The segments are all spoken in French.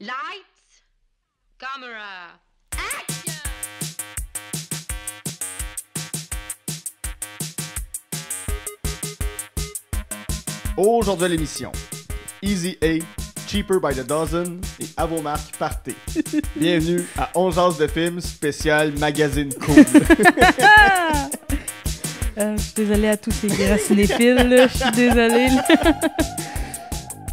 Lights, camera, action! Aujourd'hui à l'émission, Easy A, Cheaper by the Dozen et à vos marques, partez. Bienvenue à On jase de films spécial magazine cool. Je suis désolée à tous ces grands cinéphiles, là. Je suis désolée. Là.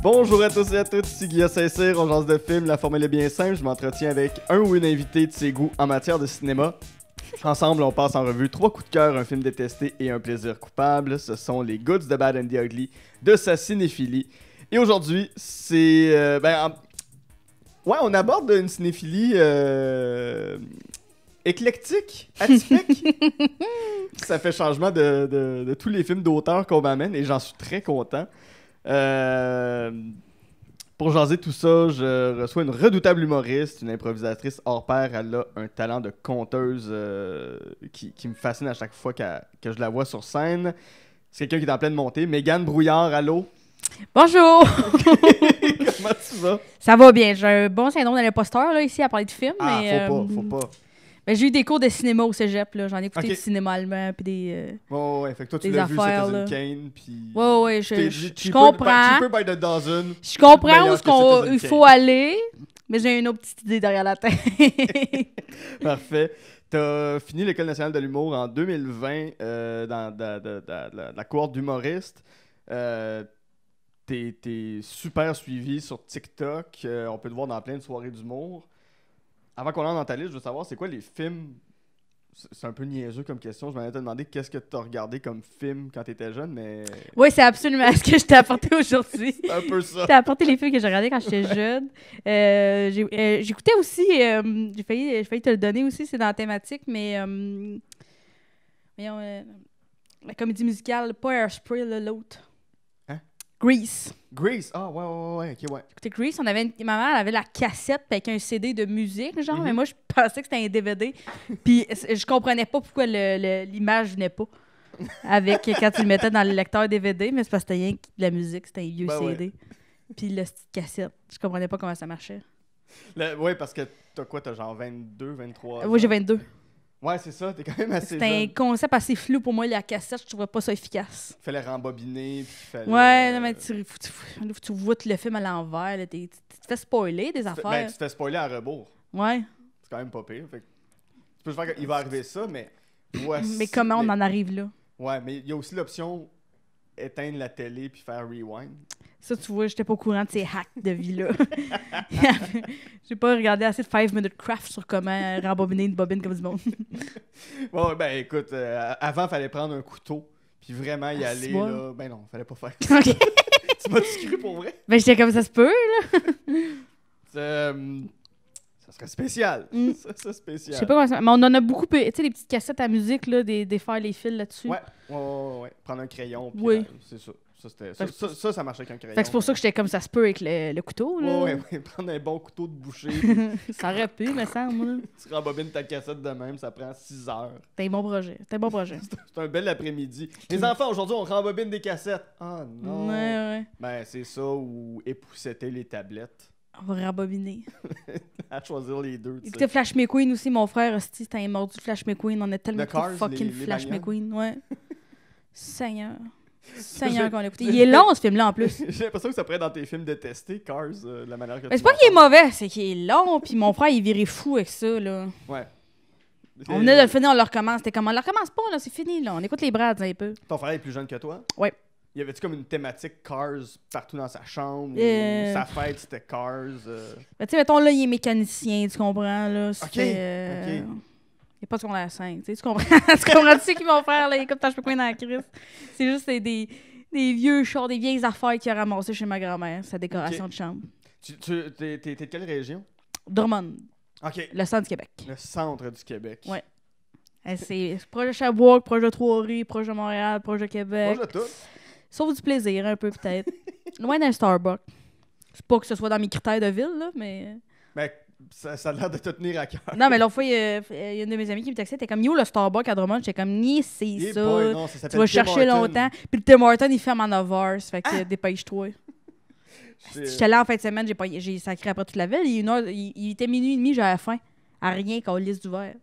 Bonjour à tous et à toutes, ici Guillaume Saint-Cyr, On jase de films, la formule est bien simple, je m'entretiens avec un ou une invitée de ses goûts en matière de cinéma. Ensemble, on passe en revue 3 coups de cœur, un film détesté et un plaisir coupable. Ce sont les Goods, The Bad and the Ugly de sa cinéphilie. Et aujourd'hui, c'est... Ouais, on aborde une cinéphilie éclectique, atypique. Ça fait changement de tous les films d'auteur qu'on m'amène et j'en suis très content. Pour jaser tout ça, je reçois une redoutable humoriste, une improvisatrice hors pair. Elle a un talent de conteuse qui me fascine à chaque fois que je la vois sur scène. C'est quelqu'un qui est en pleine montée. Mégane Brouillard, allô? Bonjour! Comment tu vas? Ça va bien. J'ai un bon syndrome de l'imposteur là, ici à parler de films. Ah, mais, faut pas. Mais j'ai eu des cours de cinéma au cégep. Là. J'en ai écouté Ok. du cinéma allemand. Puis des. Ouais, fait que toi, tu Des l'as vu, affaires, Citizen là. Kane, puis... Ouais, T'es je cheaper- comprends. Cheaper by the dozen. Je comprends meilleur où que est-ce qu'on Citizen il Kane. faut aller. Mais j'ai une autre petite idée derrière la tête. Parfait. T'as fini l'École nationale de l'humour en 2020 dans la cohorte d'humoristes. T'es super suivi sur TikTok. On peut te voir dans plein de soirées d'humour. Avant qu'on entre dans ta liste, je veux savoir, c'est quoi les films... C'est un peu niaiseux comme question. Je m'en ai demandé qu'est-ce que t'as regardé comme film quand t'étais jeune, mais... Oui, c'est absolument ce que je t'ai apporté aujourd'hui. C'est un peu ça. Je t'ai apporté les films que j'ai regardés quand j'étais jeune. J'écoutais aussi, j'ai failli te le donner aussi, c'est dans la thématique, mais voyons, la comédie musicale, pas Hairspray, là, l'autre. Hein? Grease. Grease. Ah, ouais, ok, ouais. Écoutez, Grease, ma mère elle avait la cassette avec un CD de musique, genre, Mhm. mais moi, je pensais que c'était un DVD. Puis je comprenais pas pourquoi l'image venait pas avec quand tu le mettais dans le lecteur DVD, mais c'est parce que c'était rien que de la musique, c'était un vieux Ben ouais. CD. Puis la petite cassette, je comprenais pas comment ça marchait. Ouais, parce que t'as quoi? T'as genre 22, 23 Moi, j'ai ans? 22. Ouais, c'est ça. T'es quand même assez C'était un jeune. concept assez flou pour moi, la cassette, je trouvais pas ça efficace. Fallait rembobiner, puis fallait... Ouais, non, mais tu vois le film à l'envers, là, tu te fais spoiler des Ben, affaires. tu te fais spoiler à rebours. Ouais. C'est quand même pas pire. Fait que tu peux faire qu'il va arriver ça, mais... Voici Mais comment on en arrive là? Ouais, mais il y a aussi l'option éteindre la télé puis faire rewind. Ça, tu vois, j'étais pas au courant de ces hacks de vie-là. J'ai pas regardé assez de 5 Minute Craft sur comment rembobiner une bobine comme du monde. Bon, ben écoute, avant, fallait prendre un couteau puis vraiment y Ah, aller, c'est bon. là. Ben non, fallait pas faire. OK. Tu m'as-tu cru pour vrai? Ben, j'étais comme ça se peut, là. Ça serait spécial. Mm. Ça serait spécial. Je sais pas comment ça... Mais on en a beaucoup... Tu sais, les petites cassettes à musique, là, des faire les fils là-dessus. Ouais. Prendre un crayon, puis Oui. c'est ça. Fait que- Ça marchait avec un crayon. Fait que c'est pour ça que j'étais comme ça se peut avec le couteau, là. Ouais. Prendre un bon couteau de boucher, puis Ça aurait pu, me semble, là. tu rembobines ta cassette de même, ça prend 6 heures. C'était un bon projet. C'est un bel après-midi. Les enfants, aujourd'hui, on rembobine des cassettes. Ah non. Ouais. Ben, c'est ça, ou épousseter les tablettes. On va rembobiner. À choisir les deux, tu sais. Écoutez, Flash McQueen aussi, mon frère, hostie, c'était un mordu de Flash McQueen. On a tellement De Cars, écouté fucking les Flash bagnoles. McQueen, ouais. Seigneur qu'on l'a écouté. Il est long, ce film-là, en plus. J'ai l'impression que ça pourrait être dans tes films détestés, Cars, la manière que Mais tu c'est pas m'en qu'il est parles. mauvais, c'est qu'il est long, puis mon frère, il virait fou avec ça, là. Ouais. On venait de le finir, on le recommence. C'était comme, on le recommence pas, là, c'est fini, là. On écoute les Brads un peu. Ton frère est plus jeune que toi? Ouais. Y avait-tu comme une thématique Cars partout dans sa chambre? Euh. Ou sa fête, c'était Cars? Ben, tu sais, mettons, là, il est mécanicien, tu comprends, là. Ok. Il est pas secondaire 5, tu sais, tu comprends? Tu comprends-tu qui mon frère, là, il écoute Flash McQueen dans la crise? C'est juste des vieux chars, des vieilles affaires qu'il a ramassées chez ma grand-mère, sa décoration Ok. de chambre. T'es de quelle région? Drummond, OK. le centre du Québec. Le centre du Québec. Ouais. C'est proche de Sherbrooke, proche de Trois-Rivières, proche de Montréal, proche de Québec. Moi, je tout. Sauf du plaisir, un peu, peut-être. Loin d'un Starbucks. C'est pas que ce soit dans mes critères de ville, là, mais... Mais ça a l'air de te tenir à cœur. Non, mais l'autre fois, il y a une de mes amies qui me textait, t'es comme, yo, le Starbucks à Drummond. J'étais comme, ni c'est Eh ça. boy, non, ça Tu s'appelle vas Tim chercher Hortons. longtemps. Puis le Tim Hortons, il ferme en 9 heures. Ça fait que Ah! dépêche-toi. J'étais là en fin de semaine, j'ai sacré après toute la ville. Il était minuit et demi, j'avais faim. À rien qu'au lisse du verre.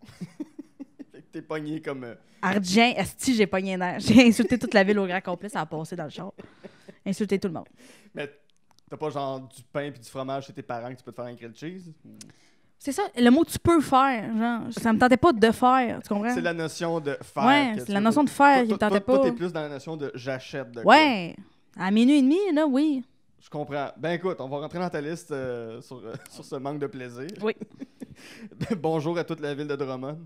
T'es pogné comme... Argent, esti, j'ai pogné un air. J'ai insulté toute la ville au grand complet, ça a passé dans le char. Insulté tout le monde. Mais t'as pas genre du pain puis du fromage chez tes parents que tu peux te faire un grilled cheese? C'est ça, le mot tu peux faire, genre, ça me tentait pas de faire, tu comprends? C'est la notion de faire. Ouais, c'est la notion de faire qui me tentait pas. Toi, t'es plus dans la notion de j'achète de quoi. Ouais, à minuit et demi, là, oui. Je comprends. Ben écoute, on va rentrer dans ta liste sur ce manque de plaisir. Oui. Bonjour à toute la ville de Drummond.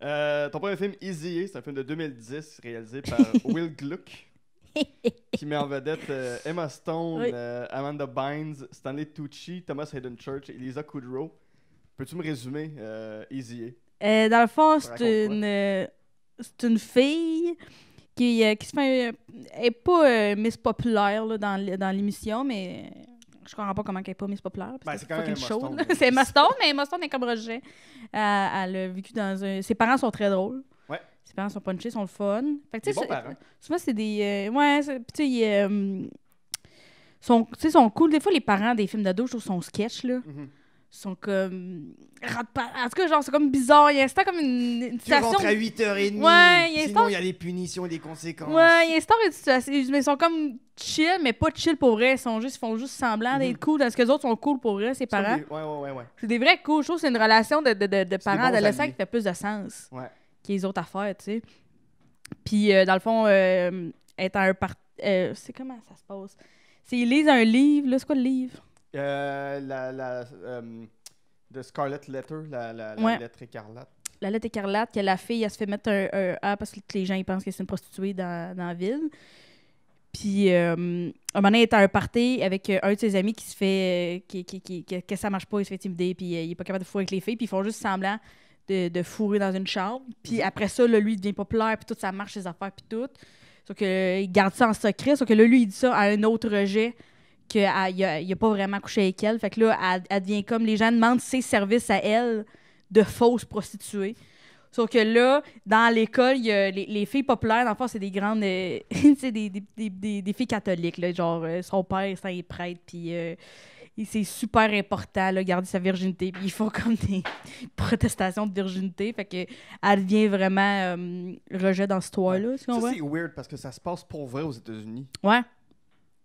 Ton premier film, Easy, c'est un film de 2010 réalisé par Will Gluck, qui met en vedette Emma Stone, Oui. Amanda Bynes, Stanley Tucci, Thomas Hayden Church et Lisa Kudrow. Peux-tu me résumer Easy? Dans le fond, Ça c'est une fille qui se fait... elle est pas Miss Populaire là, dans l'émission, mais je comprends pas comment elle est pas Miss Populaire. Ben, c'est quand même Emma Stone. C'est Emma Stone, mais Emma Stone est comme rejet. Elle a vécu dans un... Ses parents sont très drôles. Ouais. Ses parents sont punchés, sont le fun. Fait que, Des bons parents. souvent, c'est des... tu sais, sont cool. Des fois, les parents des films d'ado, je trouve, sont sketch, là. Mm-hmm. Sont comme... En tout cas, genre, c'est comme bizarre. Il y a un comme une Tu situation... rentres à 8h30, Ouais, il y a sinon un il y a des punitions et des conséquences. Ouais, il y a une histoire de situation. Mais ils sont comme chill, mais pas chill pour vrai. Ils font juste semblant d'être cool. Parce que les autres sont cool pour vrai, ses parents. Ouais. C'est des vrais cool. Je trouve que c'est une relation de parents bons adolescents alliés. qui fait plus de sens Ouais. que les autres affaires, tu sais. Puis, dans le fond, être un c'est comment ça se passe? C'est ils lisent un livre, là. C'est quoi le livre? The Scarlet Letter, la Ouais. lettre écarlate. La lettre écarlate, que la fille, elle se fait mettre un A parce que les gens ils pensent que c'est une prostituée dans la ville. Puis, un moment donné, il est à un party avec un de ses amis qui se fait... que ça marche pas, il se fait intimider, puis il est pas capable de fourrer avec les filles, puis ils font juste semblant de fourrer dans une chambre. Puis après ça, là, lui, il devient populaire, puis tout, ça marche, ses affaires, puis tout. Sauf qu'il garde ça en secret, sauf que là, lui, il dit ça à un autre rejet qu'il a pas vraiment couché avec elle. Fait que là, elle devient comme... Les gens demandent ses services à elle de fausses prostituées. Sauf que là, dans l'école, il y a les filles populaires, dans le fond, c'est des grandes... c'est des filles catholiques, là, genre son père, c'est un prêtre, puis c'est super important, là, garder sa virginité. Puis ils font comme des protestations de virginité. Fait que elle devient vraiment rejet dans cette histoire-là. Ça, c'est weird parce que ça se passe pour vrai aux États-Unis. Ouais.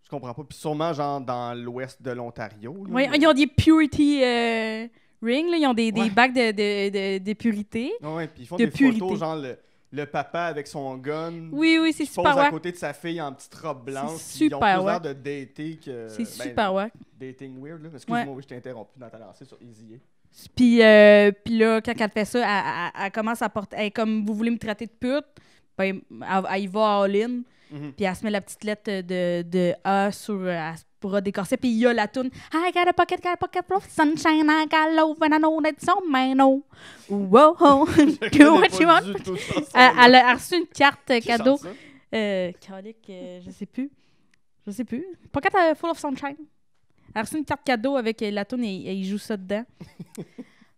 Je comprends pas. Puis sûrement, genre, dans l'ouest de l'Ontario. Là, Ouais, mais- ils ont des purity rings, là, ils ont des Ouais. bacs de purité. Ouais, puis ils font de des purité. photos, genre le papa avec son gun. Oui, c'est qui pose super à wack. côté de sa fille en petite robe blanche. C'est puis ils ont super plus l'air wack. de dater que... C'est super wack. Dating weird, là. Excuse-moi, oui, je t'ai interrompu dans ta lancée sur Easy. Puis là, quand elle fait ça, elle commence à porter... Elle est comme, vous voulez me traiter de pute? Ben, elle y va all-in. Mhm. Puis elle se met la petite lettre de A sur... elle pourra décorser. Puis il y a la toune I got a pocket full of sunshine, I got love and I know that's on my know. Whoa, do what you want. Elle a reçu une carte cadeau. Calique, je sais plus. Pocket full of sunshine. Elle a reçu une carte cadeau avec la toune et il joue ça dedans.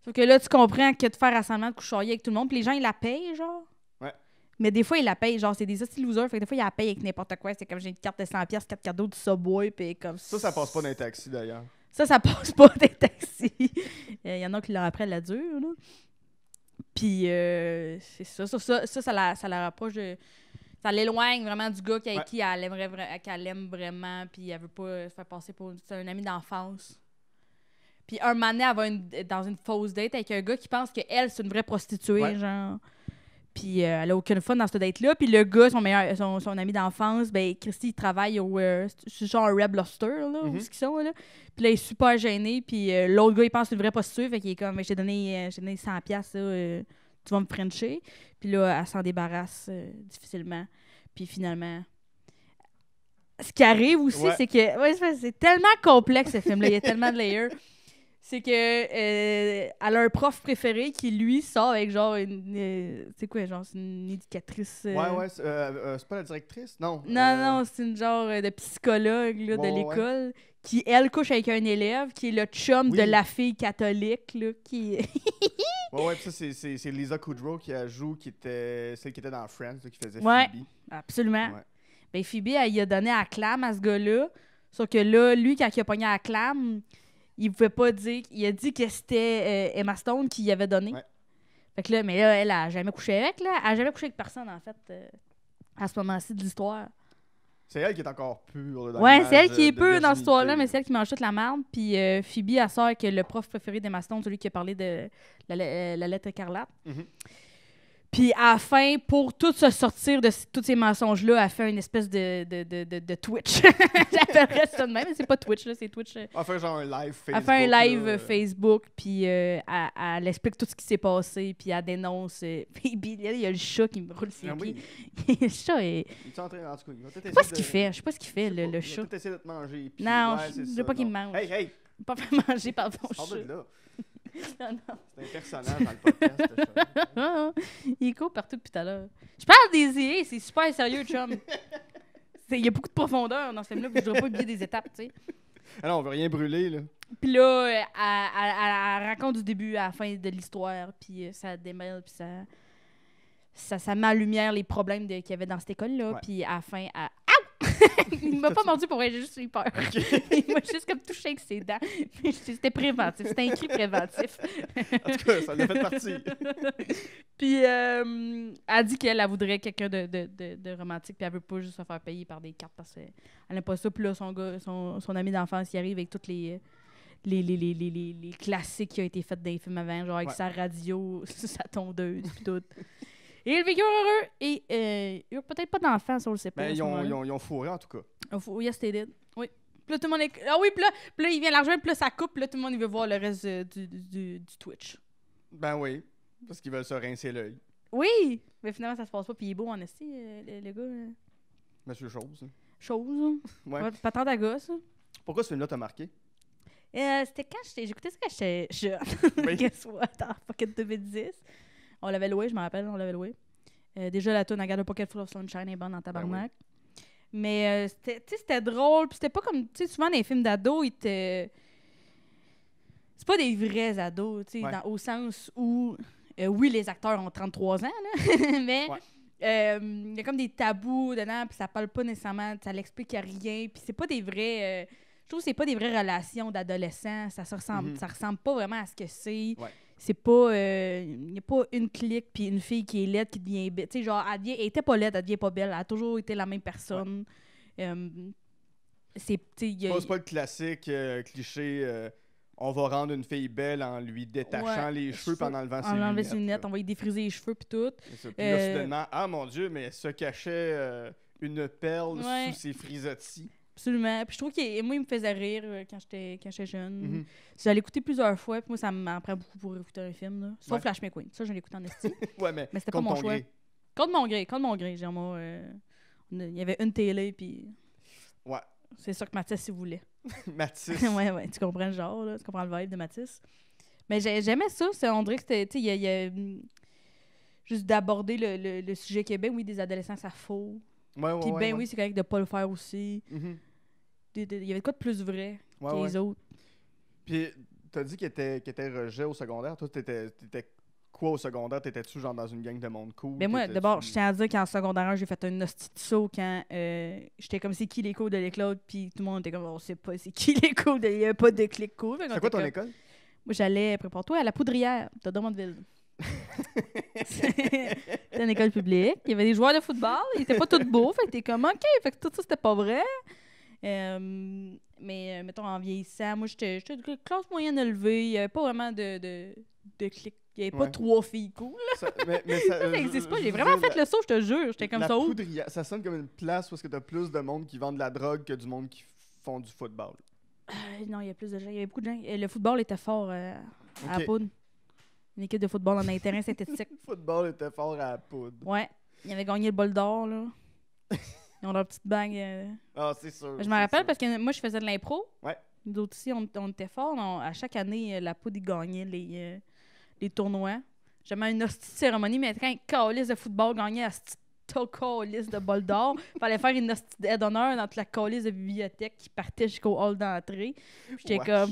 Sauf que là, tu comprends que de faire rassemblement de couchoyer avec tout le monde, puis les gens, ils la payent, genre. Ouais. Mais des fois, ils la payent, genre, c'est des hosties losers, fait que des fois, ils la payent avec n'importe quoi. C'est comme j'ai une carte de 100$, carte cadeau du Subway, puis comme Ça passe pas dans les taxis, d'ailleurs. Ça passe pas des taxis. Il y en a qui l'ont appris à la dure, là. Puis, c'est ça. Ça la rapproche de... Ça l'éloigne vraiment du gars avec qui qu'elle aime vraiment, puis elle veut pas se faire passer pour... C'est un ami d'enfance. Puis un moment donné, elle va dans une fausse date avec un gars qui pense qu'elle, c'est une vraie prostituée, genre... Puis elle a aucune fun dans cette date-là. Puis le gars, son ami d'enfance, ben Christy, il travaille au... c'est genre un Red Lobster, là, où est-ce qu'ils sont, là. Puis là, il est super gêné. Puis l'autre gars, il pense que c'est une vraie prostituée. Fait qu'il est comme, je t'ai donné 100$, là, tu vas me frencher. Puis là, elle s'en débarrasse difficilement. Puis finalement... Ce qui arrive aussi, c'est que... Ouais, c'est tellement complexe, ce film-là. Il y a tellement de layers. C'est que elle a un prof préféré qui, lui, sort avec genre une... c'est quoi, genre, c'est une éducatrice... c'est pas la directrice? Non. Non, c'est une genre de psychologue là, de l'école qui, elle, couche avec un élève qui est le chum de la fille catholique, là, qui... ça, c'est Lisa Kudrow qui joue, celle qui était dans Friends, là, qui faisait Ouais. Phoebe. Absolument. Ouais. Ben, Phoebe, elle y a donné à clame à ce gars-là. Sauf que là, lui, quand il a pogné à la clame, il pouvait pas dire... Il a dit que c'était Emma Stone qui y avait donné. Ouais. Fait que là, mais là, elle a jamais couché avec, là. Elle a jamais couché avec personne, en fait, à ce moment-ci de l'histoire. C'est elle qui est encore pure. Là, dans Ouais, l'image c'est elle qui est de peu dans virginité. cette histoire-là, mais c'est elle qui mange toute la merde. Puis Phoebe, elle sort que le prof préféré d'Emma Stone, celui qui a parlé de la lettre écarlate. Mhm. Puis à la fin, pour tout se sortir de tous ces mensonges-là, elle fait une espèce de Twitch. J'appellerais ça de même, mais c'est pas Twitch, là, c'est Twitch. Elle fait genre un live Facebook. Elle fait un live là, Facebook, puis elle explique tout ce qui s'est passé, puis elle dénonce. Phoebe, il y a le chat qui me roule ses Ah pieds. oui. Le chat est... Il est en train, en tout cas, il va peut-être Je sais pas essayer ce qu'il de- fait, je sais pas ce qu'il fait, je sais pas, le il va chat. peut-être essayer de te manger. puis- Non, ouais, je c'est veux ça, pas qu'il non. me mange. Hey, hey! Pas faire manger par ton Sors chat. de là. Non, non. C'est un personnage dans le podcast. ce chat. Il court partout depuis tout à l'heure. Je parle des IA, c'est super sérieux, chum. Il y a beaucoup de profondeur dans ce film-là, puis je voudrais pas oublier des étapes, tu sais. Ah non, on veut rien brûler, là. Puis là, elle raconte du début à la fin de l'histoire, puis ça démêle, puis ça met en lumière les problèmes qu'il y avait dans cette école-là, Ouais. puis à la fin, il m'a pas mordu pour vrai, j'ai juste eu peur. Il m'a juste comme touché avec ses dents. C'était préventif, c'était un cri préventif. En tout cas, ça en a fait partie. Puis elle dit qu'elle voudrait quelqu'un de romantique, puis elle veut pas juste se faire payer par des cartes parce qu'elle n'aime pas ça. Puis là, son ami d'enfance, il arrive avec toutes les classiques qui ont été faits dans les films avant, genre avec Ouais. sa radio, sa tondeuse, puis tout. Et ils vécurent heureux et ils ont peut-être pas d'enfants, ça on le sait pas. Ben, à ce ils ont, moment-là. ils ont fourré, en tout cas. Oh, yes, they did. Oui. Puis là, tout le monde est... Ah oui, puis là, il vient l'argent, puis là, ça coupe, puis là, tout le monde, il veut voir le reste du Twitch. Ben oui, parce qu'ils veulent se rincer l'œil. Oui! Mais finalement, ça se passe pas, puis il est beau en esti, le gars. Monsieur Chose. Chose. Ouais. Patente à gosse. Pourquoi ce film-là t'a marqué? C'était quand j'écoutais ça quand j'étais jeune. Oui. Guess what? En fucking 2010. On l'avait loué, je me rappelle, on l'avait loué. Déjà, la tune I Got a Pocket Full of Sunshine est bonne en tabarnak. Mais c'était drôle. Puis c'était pas comme, tu sais, souvent dans les films d'ados, c'est pas des vrais ados, tu sais, Ouais. au sens où, oui, les acteurs ont 33 ans, là, mais il y a comme des tabous dedans, puis ça parle pas nécessairement, ça l'explique à rien, puis c'est pas des vrais... je trouve que c'est pas des vraies relations d'adolescents, ça ressemble pas vraiment à ce que c'est. Ouais. C'est pas... Il n'y a pas une clique puis une fille qui est laide qui devient belle. Tu sais, genre, elle était pas laide, elle devient pas belle. Elle a toujours été la même personne. C'est pas le classique cliché on va rendre une fille belle en lui détachant Ouais, les cheveux puis en enlevant ses on lunettes. enlevait ses lunettes, là. on va y défriser les cheveux puis tout. C'est ça. Puis là, soudainement, ah mon Dieu, mais elle se cachait une perle Ouais. sous ses frisottis. Absolument. Puis je trouve que moi, il me faisait rire quand j'étais jeune. Mhm. J'allais l'écouter plusieurs fois, puis moi, ça m'en prend beaucoup pour écouter un film. Là. Sauf Ouais. Flash McQueen. Ça, je l'ai écouté en esti. Ouais, mais Mais c'était pas contre mon ton choix. gré. Contre mon gré. Genre, moi, il y avait une télé, puis Ouais. c'est ça que Mathis, il voulait. Mathis. ouais, tu comprends le genre, là, tu comprends le vibe de Mathis. Mais j'aimais ça, on dirait que c'était, tu sais, il y a juste d'aborder le sujet qui est bien, oui, des adolescents, ça faut. Ouais, ouais, Puis ouais, ben ouais. oui, c'est correct de pas le faire aussi. Mhm. Il y avait quoi de plus vrai Ouais, que ouais. les autres? Puis, t'as dit qu'il était rejet au secondaire. Toi, t'étais quoi au secondaire? T'étais-tu genre dans une gang de monde cool? Ben moi, T'étais-tu- d'abord, je tiens à dire qu'en secondaire 1, j'ai fait un hostie de saut quand j'étais comme c'est qui les cool de l'école, puis tout le monde était comme on sait pas c'est qui les cool, il y avait pas de clic cool. Fait qu'on C'est quoi était ton comme- école? Moi, j'allais, prépare-toi, à la Poudrière de Drummondville. C'était une école publique. Il y avait des joueurs de football. Ils étaient pas tous beaux. Fait que t'es comme, OK. Fait que tout ça, c'était pas vrai. Mais, mettons, en vieillissant, moi, j'étais de classe moyenne élevée. Il y avait pas vraiment de clic. Il y avait pas Ouais. 3 filles cool. Mais ça Ça n'existe pas. J'ai vraiment fait le saut, je te jure. J'étais comme la ça. Où? Poudrière, ça sonne comme une place où est-ce que t'as plus de monde qui vend de la drogue que du monde qui font du football. Non, il y a plus de gens. Il y avait beaucoup de gens. Le football était fort à la Ok. poudre. Une équipe de football en un terrain synthétique. Le football était fort à la poudre. Ouais. Ils avaient gagné le bol d'or, là. Ils ont leur petite bague. Ah, c'est sûr. Je me rappelle parce que moi, je faisais de l'impro. Ouais. Nous autres ici, on était forts. À chaque année, la poudre, ils gagnaient les tournois. J'avais une hostie de cérémonie, mais quand un calice de football gagnait la calice de bol d'or, fallait faire une hostie d'honneur dans toute la calice de bibliothèque qui partait jusqu'au hall d'entrée. Puis J'étais Wesh. comme...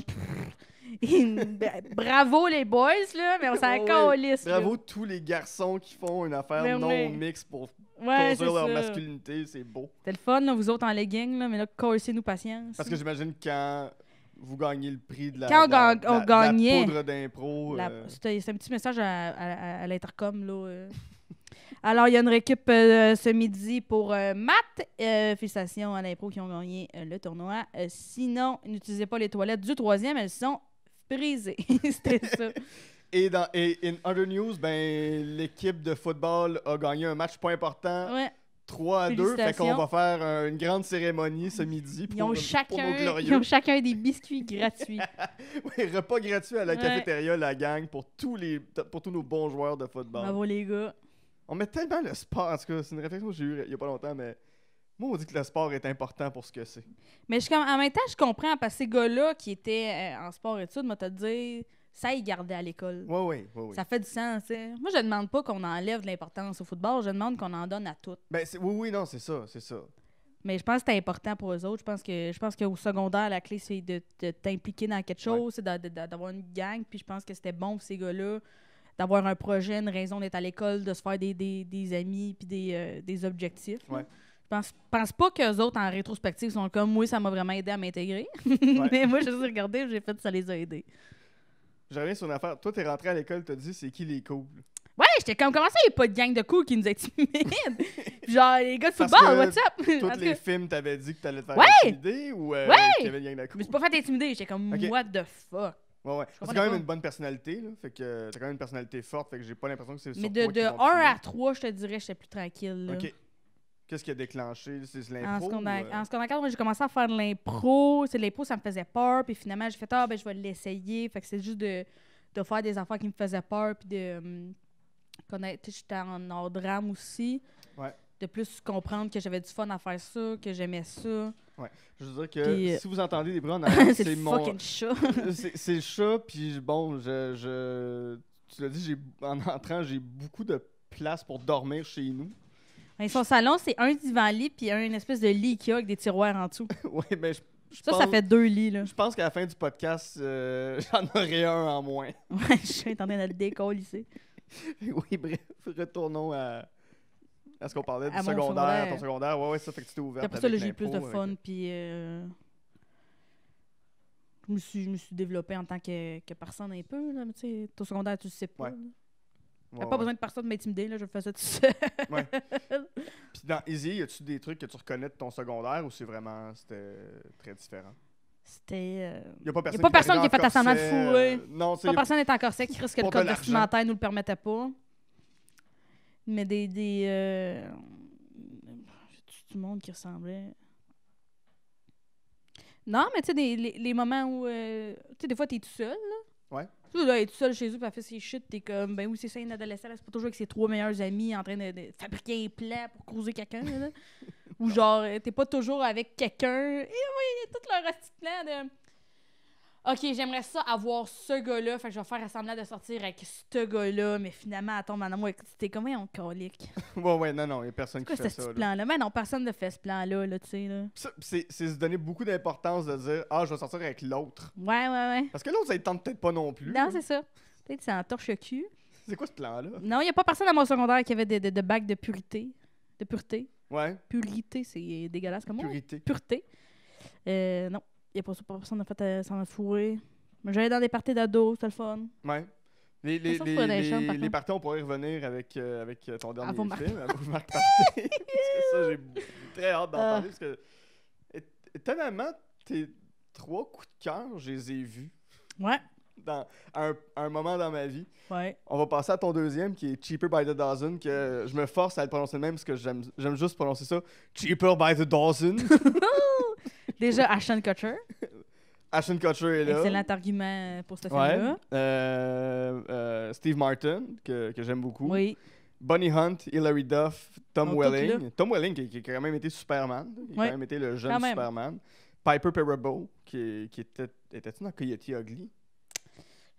Bravo les boys, là, mais on s'en Ouais. calisse. là. Bravo tous les garçons qui font une affaire Mais non oui. mixte pour Ouais, c'est construire leur ça. masculinité, c'est beau. C'était le fun, là, vous autres en legging, là, mais là, cassez-nous patience. Parce que j'imagine quand vous gagnez le prix de la, Quand on de la gagnait, poudre d'impro. c'est un petit message à l'intercom, là. Alors, il y a une récup ce midi pour Matt. Félicitations à l'impro qui ont gagné le tournoi. Sinon, n'utilisez pas les toilettes du 3e, elles sont brisées. C'était ça. Et in other news, ben, l'équipe de football a gagné un match pas important, Ouais. 3-2. Fait qu'on Félicitations. va faire une grande cérémonie ce midi Ils ont, pour nos ils glorieux. ont chacun des biscuits gratuits. Oui, repas gratuit à la Ouais. cafétéria, la gang, pour tous nos bons joueurs de football. Bravo, les gars. On met tellement le sport, en tout cas, c'est une réflexion que j'ai eue il y a pas longtemps, mais moi, on dit que le sport est important pour ce que c'est. Mais en même temps, je comprends, parce que ces gars-là qui étaient en sport-études, moi, te dire, ça, ils gardaient à l'école. Oui. Ça fait du sens, tu sais. Moi, je demande pas qu'on enlève de l'importance au football, je demande qu'on en donne à toutes. Ben, oui, non, c'est ça. Mais je pense que c'était important pour eux autres. Je pense qu'au secondaire, la clé, c'est de t'impliquer dans quelque chose, c'est d'avoir une gang. Puis je pense que c'était bon pour ces gars-là d'avoir un projet, une raison d'être à l'école, de se faire des amis puis des objectifs. Ouais. Je pense pas qu'eux autres, en rétrospective, sont comme, oui, ça m'a vraiment aidé à m'intégrer. Mais moi, je suis regardé, j'ai fait ça les a aidés. Je reviens sur une affaire. Toi, t'es rentré à l'école, t'as dit c'est qui les cools? Ouais, j'étais comme, comment ça, il n'y a pas de gang de coups qui nous intimident? Genre, les gars de Parce football, que what's up? En Tous tout les cas, films, t'avais dit que t'allais te faire Ouais! intimider ou Ouais! qu'il y avait une gang de je me cools? suis pas fait intimider, j'étais comme, Ok. what the fuck? Ouais. Je C'est comprends quand même pas. une bonne personnalité, là. Fait que t'as quand même une personnalité forte, fait que j'ai pas l'impression que c'est Mais sur de toi qu'ils 1 vont tuer. à 3, je te dirais, j'étais plus tranquille. Là. OK. Qu'est-ce qui a déclenché? C'est En l'impro? secondaire 4, moi, j'ai commencé à faire de l'impro. C'est l'impro, ça me faisait peur. Puis finalement, j'ai fait, je vais l'essayer. Fait que c'est juste de faire des affaires qui me faisaient peur. Puis de connaître. Tu sais, j'étais en art drame aussi. Ouais. De plus comprendre que j'avais du fun à faire ça, que j'aimais ça. Je veux dire que Puis, si vous entendez des bruits en arrière, c'est c'est le mon... fucking chat. c'est le chat, puis bon, tu l'as dit, en entrant, j'ai beaucoup de place pour dormir chez nous. Et son salon, c'est un divan-lit puis une espèce de lit qu'il y a avec des tiroirs en dessous. Oui, mais je Ça, pense, ça fait 2 lits, là. Je pense qu'à la fin du podcast, j'en aurai un en moins. Ouais, je suis en train de le décoller. Oui, bref, retournons à ce qu'on parlait À du mon secondaire, à ton secondaire. secondaire. Ouais, ça fait que tu t'es ouvert. Après ça, là, j'ai plus de fun, puis je me suis développée en tant que personne un peu, là, mais tu sais, au secondaire, tu le sais pas. Ouais. T'as pas besoin de personne de m'intimider, là, je fais ça tout seul. Puis dans Easy, y a-tu des trucs que tu reconnais de ton secondaire ou c'était très différent? C'était... Y a pas pas personne qui a fait à semblant de fourrer. Non, c'est Pas personne n'est en corset qui risque que le Pour de code l'argent. vestimentaire nous le permettait pas. Mais du monde qui ressemblait... Non, mais tu sais, les moments où... tu sais, des fois, t'es tout seul, là. Ouais. Tu sais, là, être tout seul chez eux, puis elle fait ses shit, t'es comme, ben oui, c'est ça, une adolescente, c'est pas toujours avec ses 3 meilleurs amis en train de fabriquer un plan pour cruiser quelqu'un, là. Ou genre, t'es pas toujours avec quelqu'un. Et oui, tout leur petit plan de... OK, j'aimerais ça avoir ce gars-là, fait que je vais faire semblant de sortir avec ce gars-là, mais finalement, elle tombe en amour avec... T'es comme, on colique. Ouais, non, y a personne C'est quoi qui fait ce ça. petit Là. plan-là? Mais non, personne ne fait ce plan-là, là, tu sais, là. Ça, c'est se donner beaucoup d'importance de dire « Ah, je vais sortir avec l'autre. Ouais. » Parce que l'autre, ça ne tente peut-être pas non plus. Non, c'est ça. Peut-être que c'est en torche-cul. C'est quoi ce plan-là? Non, il n'y a pas personne à mon secondaire qui avait de bacs de pureté. De pureté. Ouais, Purité, c'est dégueulasse comme mot. purité. Pureté. Non, il n'y a pas personne qui a fait s'en fourrer. Mais j'allais dans des parties d'ados, c'était le fun. Ouais. Les Ça, faut faire des chambres, par les contre. parties, on pourrait y revenir avec ton dernier vos marques. film, à vos marques parties. Parce que ça, j'ai très hâte d'en parler. Parce que, étonnamment, tes 3 coups de cœur, je les ai vus Ouais. à un moment dans ma vie. Ouais. On va passer à ton deuxième, qui est Cheaper by the Dozen, que je me force à le prononcer de même parce que j'aime juste prononcer ça. Cheaper by the Dozen. Déjà, Ashton Kutcher. Ashton Kutcher est là. Excellent argument pour ce Ouais. film-là. Steve Martin, que j'aime beaucoup. Oui. Bonnie Hunt, Hilary Duff, Tom Ils sont Welling. tous Tom Welling qui a quand même été Superman. Il a Ouais. quand même été le jeune Quand même. Superman. Piper Perabo, qui était-tu dans Coyote Ugly?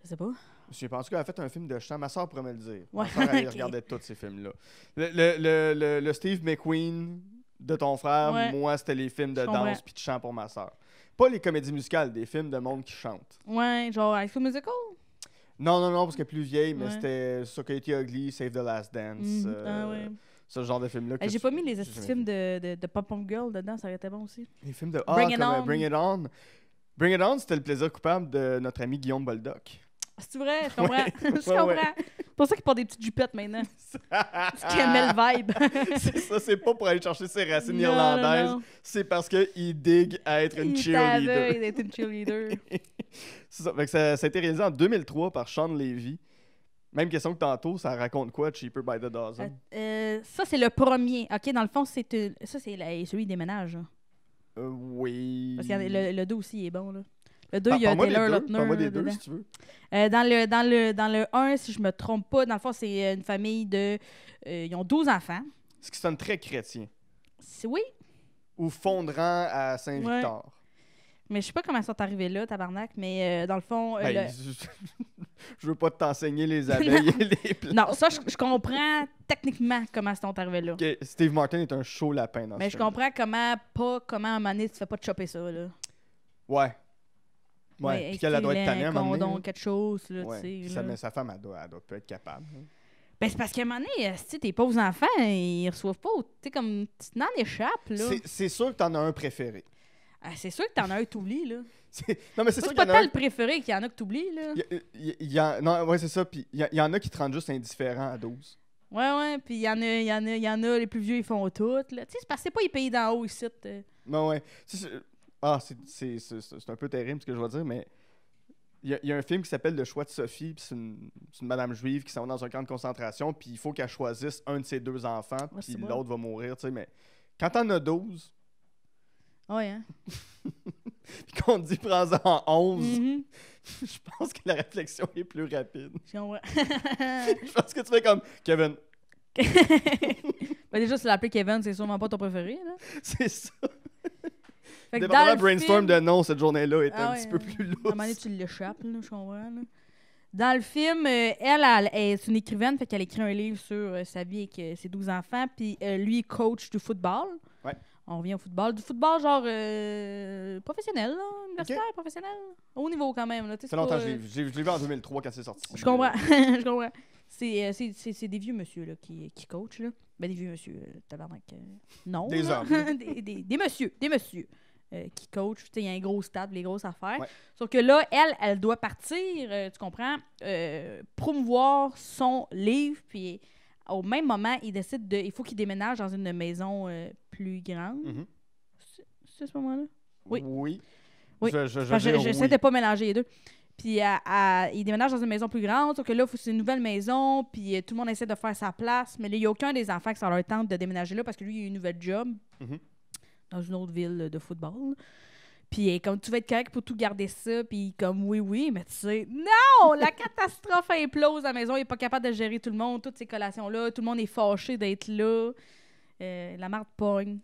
Je sais pas. Je pense qu'elle a fait un film de chant. Ma soeur pourrait me le dire. Ouais, Ma soeur, elle ok. regardait tous ces films-là. Le Steve McQueen de ton frère, Ouais. moi, c'était les films de Je comprends. danse puis de chant pour ma soeur. Pas les comédies musicales, des films de monde qui chante. Ouais, genre High School Musical. Non, parce qu'elle est plus vieille, mais Ouais. c'était sur Coyote Ugly, Save the Last Dance. Ah ouais. ce genre de film-là. que J'ai tu- pas mis les j'ai astuces jamais films de Pom-Pom Girl dedans, ça aurait été bon aussi. Les films de Bring It comme On. Bring It On. Bring It On, c'était le plaisir coupable de notre ami Guillaume Boldoc. C'est vrai, je comprends. Ouais, Je ouais, comprends. ouais. C'est pour ça qu'il porte des petites jupettes maintenant. Parce qu'il aimait le vibe. C'est ça, c'est pas pour aller chercher ses racines Non, irlandaises, non. c'est parce qu'il digue à être une Il cheerleader. savait d'être une cheerleader. C'est ça. Fait que ça a été réalisé en 2003 par Sean Levy. Même question que tantôt, ça raconte quoi, Cheaper by the Dozen? Ça, c'est le premier. OK, dans le fond, c'est celui des ménages. Hein. Oui. Parce que le 2 aussi il est bon. Là. Le 2, il y a Parle-moi des Taylor deux, Lautner. parle-moi des deux, dedans. si tu veux. Dans le 1, si je me trompe pas, dans le fond, c'est une famille de... ils ont 12 enfants. Ce qui sonne très chrétien. Oui, Ou fondrant à Saint-Victor. mais je sais pas comment ils sont arrivés là, tabarnak, mais dans le fond... Ben, je veux pas t'enseigner les abeilles et les plantes. Non, ça, je comprends techniquement comment ils sont arrivés là. Ok, Steve Martin est un chaud lapin dans Mais ce je film. comprends comment à un moment donné, tu fais pas de chopper ça, là. Ouais. Ouais, puis qu'elle elle doit être tannée à un moment donné, condom, là. quelque chose, là, Ouais, tu sais. ça, là. mais sa femme, elle doit pas être capable. Hein. Ben, c'est parce qu'à un moment donné, si tes pauvres enfants, ils reçoivent pas, tu sais, comme, tu t'en échappes, là. C'est sûr que t'en as un préféré. Ah, c'est sûr que t'en as un que t'oublies, là. Non, mais c'est C'est sûr pas qu'il y en a tant un... le préféré qu'il y en a que t'oublies, là. Non, ouais, c'est ça. Puis il y en a qui te rendent juste indifférent à 12. Ouais, puis il y en a, les plus vieux, ils font toutes, là. Tu sais, c'est parce que c'est pas les pays d'en haut ici. Non, ouais. C'est un peu terrible ce que je vais dire, mais il y a un film qui s'appelle Le choix de Sophie, puis c'est une madame juive qui s'en va dans un camp de concentration, puis il faut qu'elle choisisse un de ses 2 enfants, puis c'est bon. l'autre va mourir, tu sais, mais quand t'en as 12, Ouais, hein. puis qu'on te dit prends-en 11, Mhm. je pense que la réflexion est plus rapide. Je comprends. Je pense que tu fais comme Kevin, Ben, déjà, si l'appeler Kevin, c'est sûrement pas ton préféré, là. c'est ça. Fait que Dépendamment dans le brainstorm film- de nom cette journée-là était Ah un ouais, petit peu plus À un moment donné, lousse. tu l'échappes, là, je comprends. Là. Dans le film, elle est une écrivaine, fait qu'elle écrit un livre sur sa vie avec ses 12 enfants, puis lui, il coach du football. Ouais. On revient au football. Du football, genre professionnel, là, universitaire, professionnel. Haut niveau, quand même. Là, tu sais, Ça c'est fait longtemps pas, que je l'ai vu en 2003 quand c'est sorti. Je comprends. Je comprends. C'est des vieux monsieur là, qui coachent. Là. Ben, des vieux monsieur, tabarnak. Non. Des là. hommes. des messieurs. Des messieurs. Qui coachent. Tu sais, il y a un gros stade, les grosses affaires. Ouais. Sauf que là, elle doit partir, tu comprends, promouvoir son livre. Puis au même moment, il faut qu'il déménage dans une maison plus grande. Mhm. C'est à ce moment-là? Oui. Oui. Oui. Je Enfin, veux dire j'essaie oui. de pas mélanger les deux. Puis il déménage dans une maison plus grande, sauf que là, c'est une nouvelle maison, puis tout le monde essaie de faire sa place, mais là, il n'y a aucun des enfants qui ça leur tente de déménager là parce que lui, il a une nouvelle job Mhm. dans une autre ville de football. Puis comme tu vas être correct pour tout garder ça, puis comme oui, mais tu sais, non! La catastrophe implose, la maison, il n'est pas capable de gérer tout le monde, toutes ces collations-là, tout le monde est fâché d'être là. La marde pogne.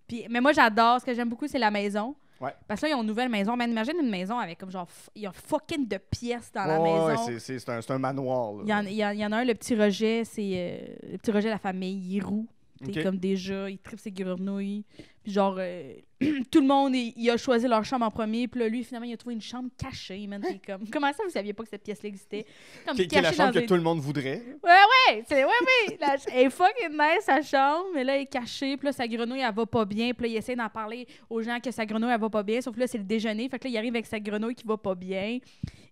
Puis, mais moi, j'adore, ce que j'aime beaucoup, c'est la maison. Ouais. Parce que là, ils ont une nouvelle maison. Mais imagine une maison avec comme genre... Il y a fucking de pièces dans la Ouais, maison. ouais, c'est un manoir. Là. Il y en a un, le petit Roger, c'est... le petit Roger de la famille, il est roux. T'sais, Ok. comme déjà, il tripe ses grenouilles. Puis genre, tout le monde, il a choisi leur chambre en premier. Puis là, lui, finalement, il a trouvé une chambre cachée. Man. T'es comme, comment ça, vous saviez pas que cette pièce-là existait? Comme Qui est la cachée chambre dans que tout le monde voudrait. Ouais, elle est fucking nice, sa chambre, mais là, elle est cachée, puis là, sa grenouille, elle va pas bien, puis là, il essaie d'en parler aux gens que sa grenouille, elle va pas bien, sauf que là, c'est le déjeuner, fait que là, il arrive avec sa grenouille qui va pas bien,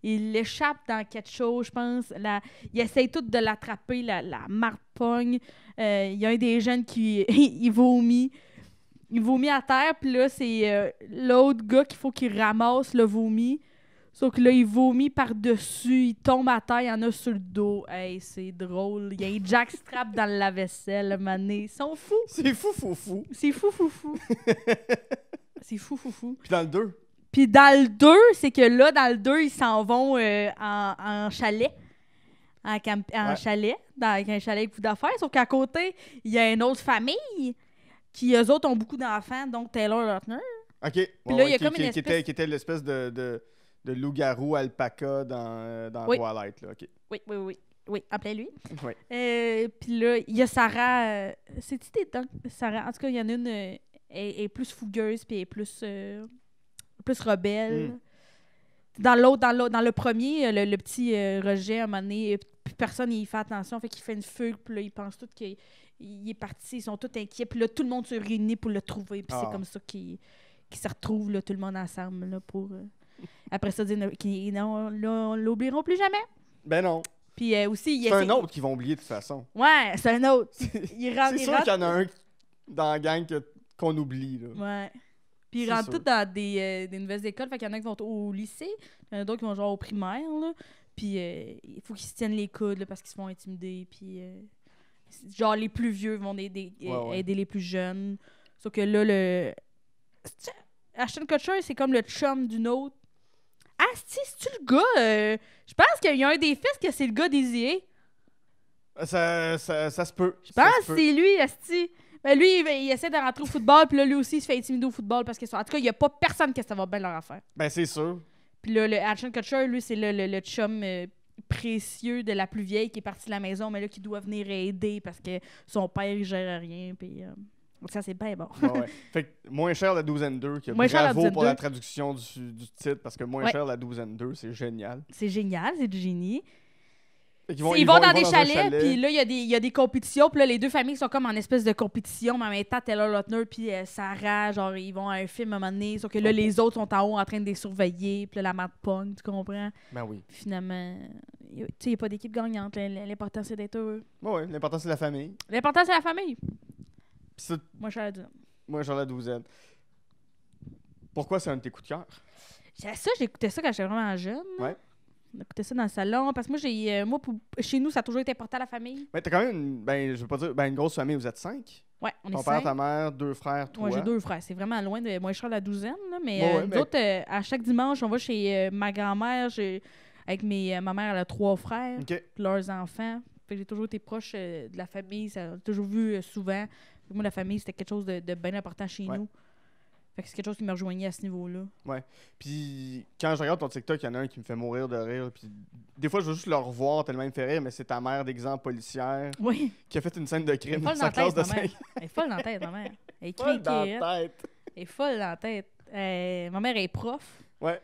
il l'échappe dans quelque chose, je pense, il essaie tout de l'attraper, la marde pogne, il y a un des jeunes qui, il vomit à terre, puis là, c'est l'autre gars qu'il faut qu'il ramasse le vomi. Sauf que là, il vomit par-dessus, il tombe à terre, il y en a sur le dos. Hey, c'est drôle. Il y a un jackstrap dans le lave-vaisselle, mané. Ils sont fous. C'est fou. C'est fou. C'est fou. Puis dans le 2, Puis dans le 2, c'est que là, dans le 2, ils s'en vont en chalet. En chalet, avec un chalet avec beaucoup d'affaires. Sauf qu'à côté, il y a une autre famille qui, eux autres, ont beaucoup d'enfants, donc Taylor Lautner. OK. Puis là, il y a qui, comme qui- une qui espèce- était, qui était l'espèce de loup-garou alpaca dans Oui. Twilight. Là. OK. Oui, appelez-lui. Ouais. Puis là, il y a Sarah. C'est-tu des dents? Sarah. En tout cas, il y en a une. Elle est plus fougueuse, puis elle est plus rebelle. Mm. Dans le premier, le petit Roger, à un moment donné, plus personne n'y fait attention, fait qu'il fait une fugue, puis là, il pense tout qu'il il est parti, ils sont tous inquiets. Puis là, tout le monde se réunit pour le trouver. Puis c'est comme ça qu'ils se retrouvent, là, tout le monde ensemble, là, pour... Après ça, dire qu'ils l'oublieront plus jamais. Ben non. Puis aussi... C'est un autre qu'ils vont oublier de toute façon. Ouais, c'est un autre. C'est sûr qu'il y en a un dans la gang qu'on oublie, là. Ouais. Puis ils rentrent tous dans des nouvelles écoles. Fait qu'il y en a qui vont au lycée. Il y en a d'autres qui vont genre au primaire, là. Puis il faut qu'ils se tiennent les coudes, là, parce qu'ils se font intimider. Puis genre les plus vieux vont aider les plus jeunes. Sauf que là, Ashton Kutcher, c'est comme le chum d'une autre. Ah, c'est-tu le gars? Je pense qu'il y a un des fils que c'est le gars désiré. Ça se peut. Je pense que c'est lui, Asti. Ben lui, il essaie de rentrer au football, puis là, lui aussi, il se fait intimider au football parce que, en tout cas, il n'y a pas personne qui ça va bien leur affaire. Ben, c'est sûr. Puis là, le Ashton Kutcher, lui, c'est le chum précieux de la plus vieille qui est partie de la maison, mais là, qui doit venir aider parce que son père, il gère rien, puis... ça, c'est bien bon. Ouais. Fait que moins cher la douzaine 2, moins cher bravo la pour la 2. traduction du titre, parce que moins cher la douzaine 2, c'est génial. C'est génial, c'est du génie. Ils vont dans des chalets, puis là, il y a des compétitions, puis là, les deux familles sont comme en espèce de compétition, mais en même temps, Taylor Lautner puis Sarah, genre, ils vont à un film à un moment donné, sauf que là, les autres sont en haut en train de les surveiller, puis là, la merde pogne, tu comprends? Ben oui. Puis finalement, tu sais, il n'y a pas d'équipe gagnante, l'important, c'est d'être heureux. Ouais, l'important, c'est la famille. L'important, c'est la famille. Ça, moi, je suis à la douzaine. Moi, je suis à la douzaine. Pourquoi c'est un de tes coups de cœur? J'écoutais ça quand j'étais vraiment jeune. Ouais. On écoutait ça dans le salon. Parce que moi, chez nous, ça a toujours été important, la famille. Mais t'as quand même je veux pas dire, une grosse famille. Vous êtes 5? Ouais, on est 5. Ton père, ta mère, 2 frères, toi. Moi, j'ai 2 frères. C'est vraiment loin de... Moi, je suis à la douzaine, là, mais ouais, nous autres, à chaque dimanche, on va chez ma grand-mère. Avec ma mère, elle a 3 frères. OK. Leurs enfants. Fait que j'ai toujours été proche de la famille. Ça a toujours vu souvent. Moi, la famille, c'était quelque chose de bien important chez nous. Fait que c'est quelque chose qui me rejoignait à ce niveau-là. Ouais. Puis quand je regarde ton TikTok, il y en a un qui me fait mourir de rire. Puis des fois, je veux juste le revoir tellement il me fait rire, mais c'est ta mère d'exemple policière qui a fait une scène de crime dans sa classe de 5. Elle est folle dans la tête, ma mère. Elle est folle dans la tête. Elle est folle dans la tête. Ma mère est prof. Ouais.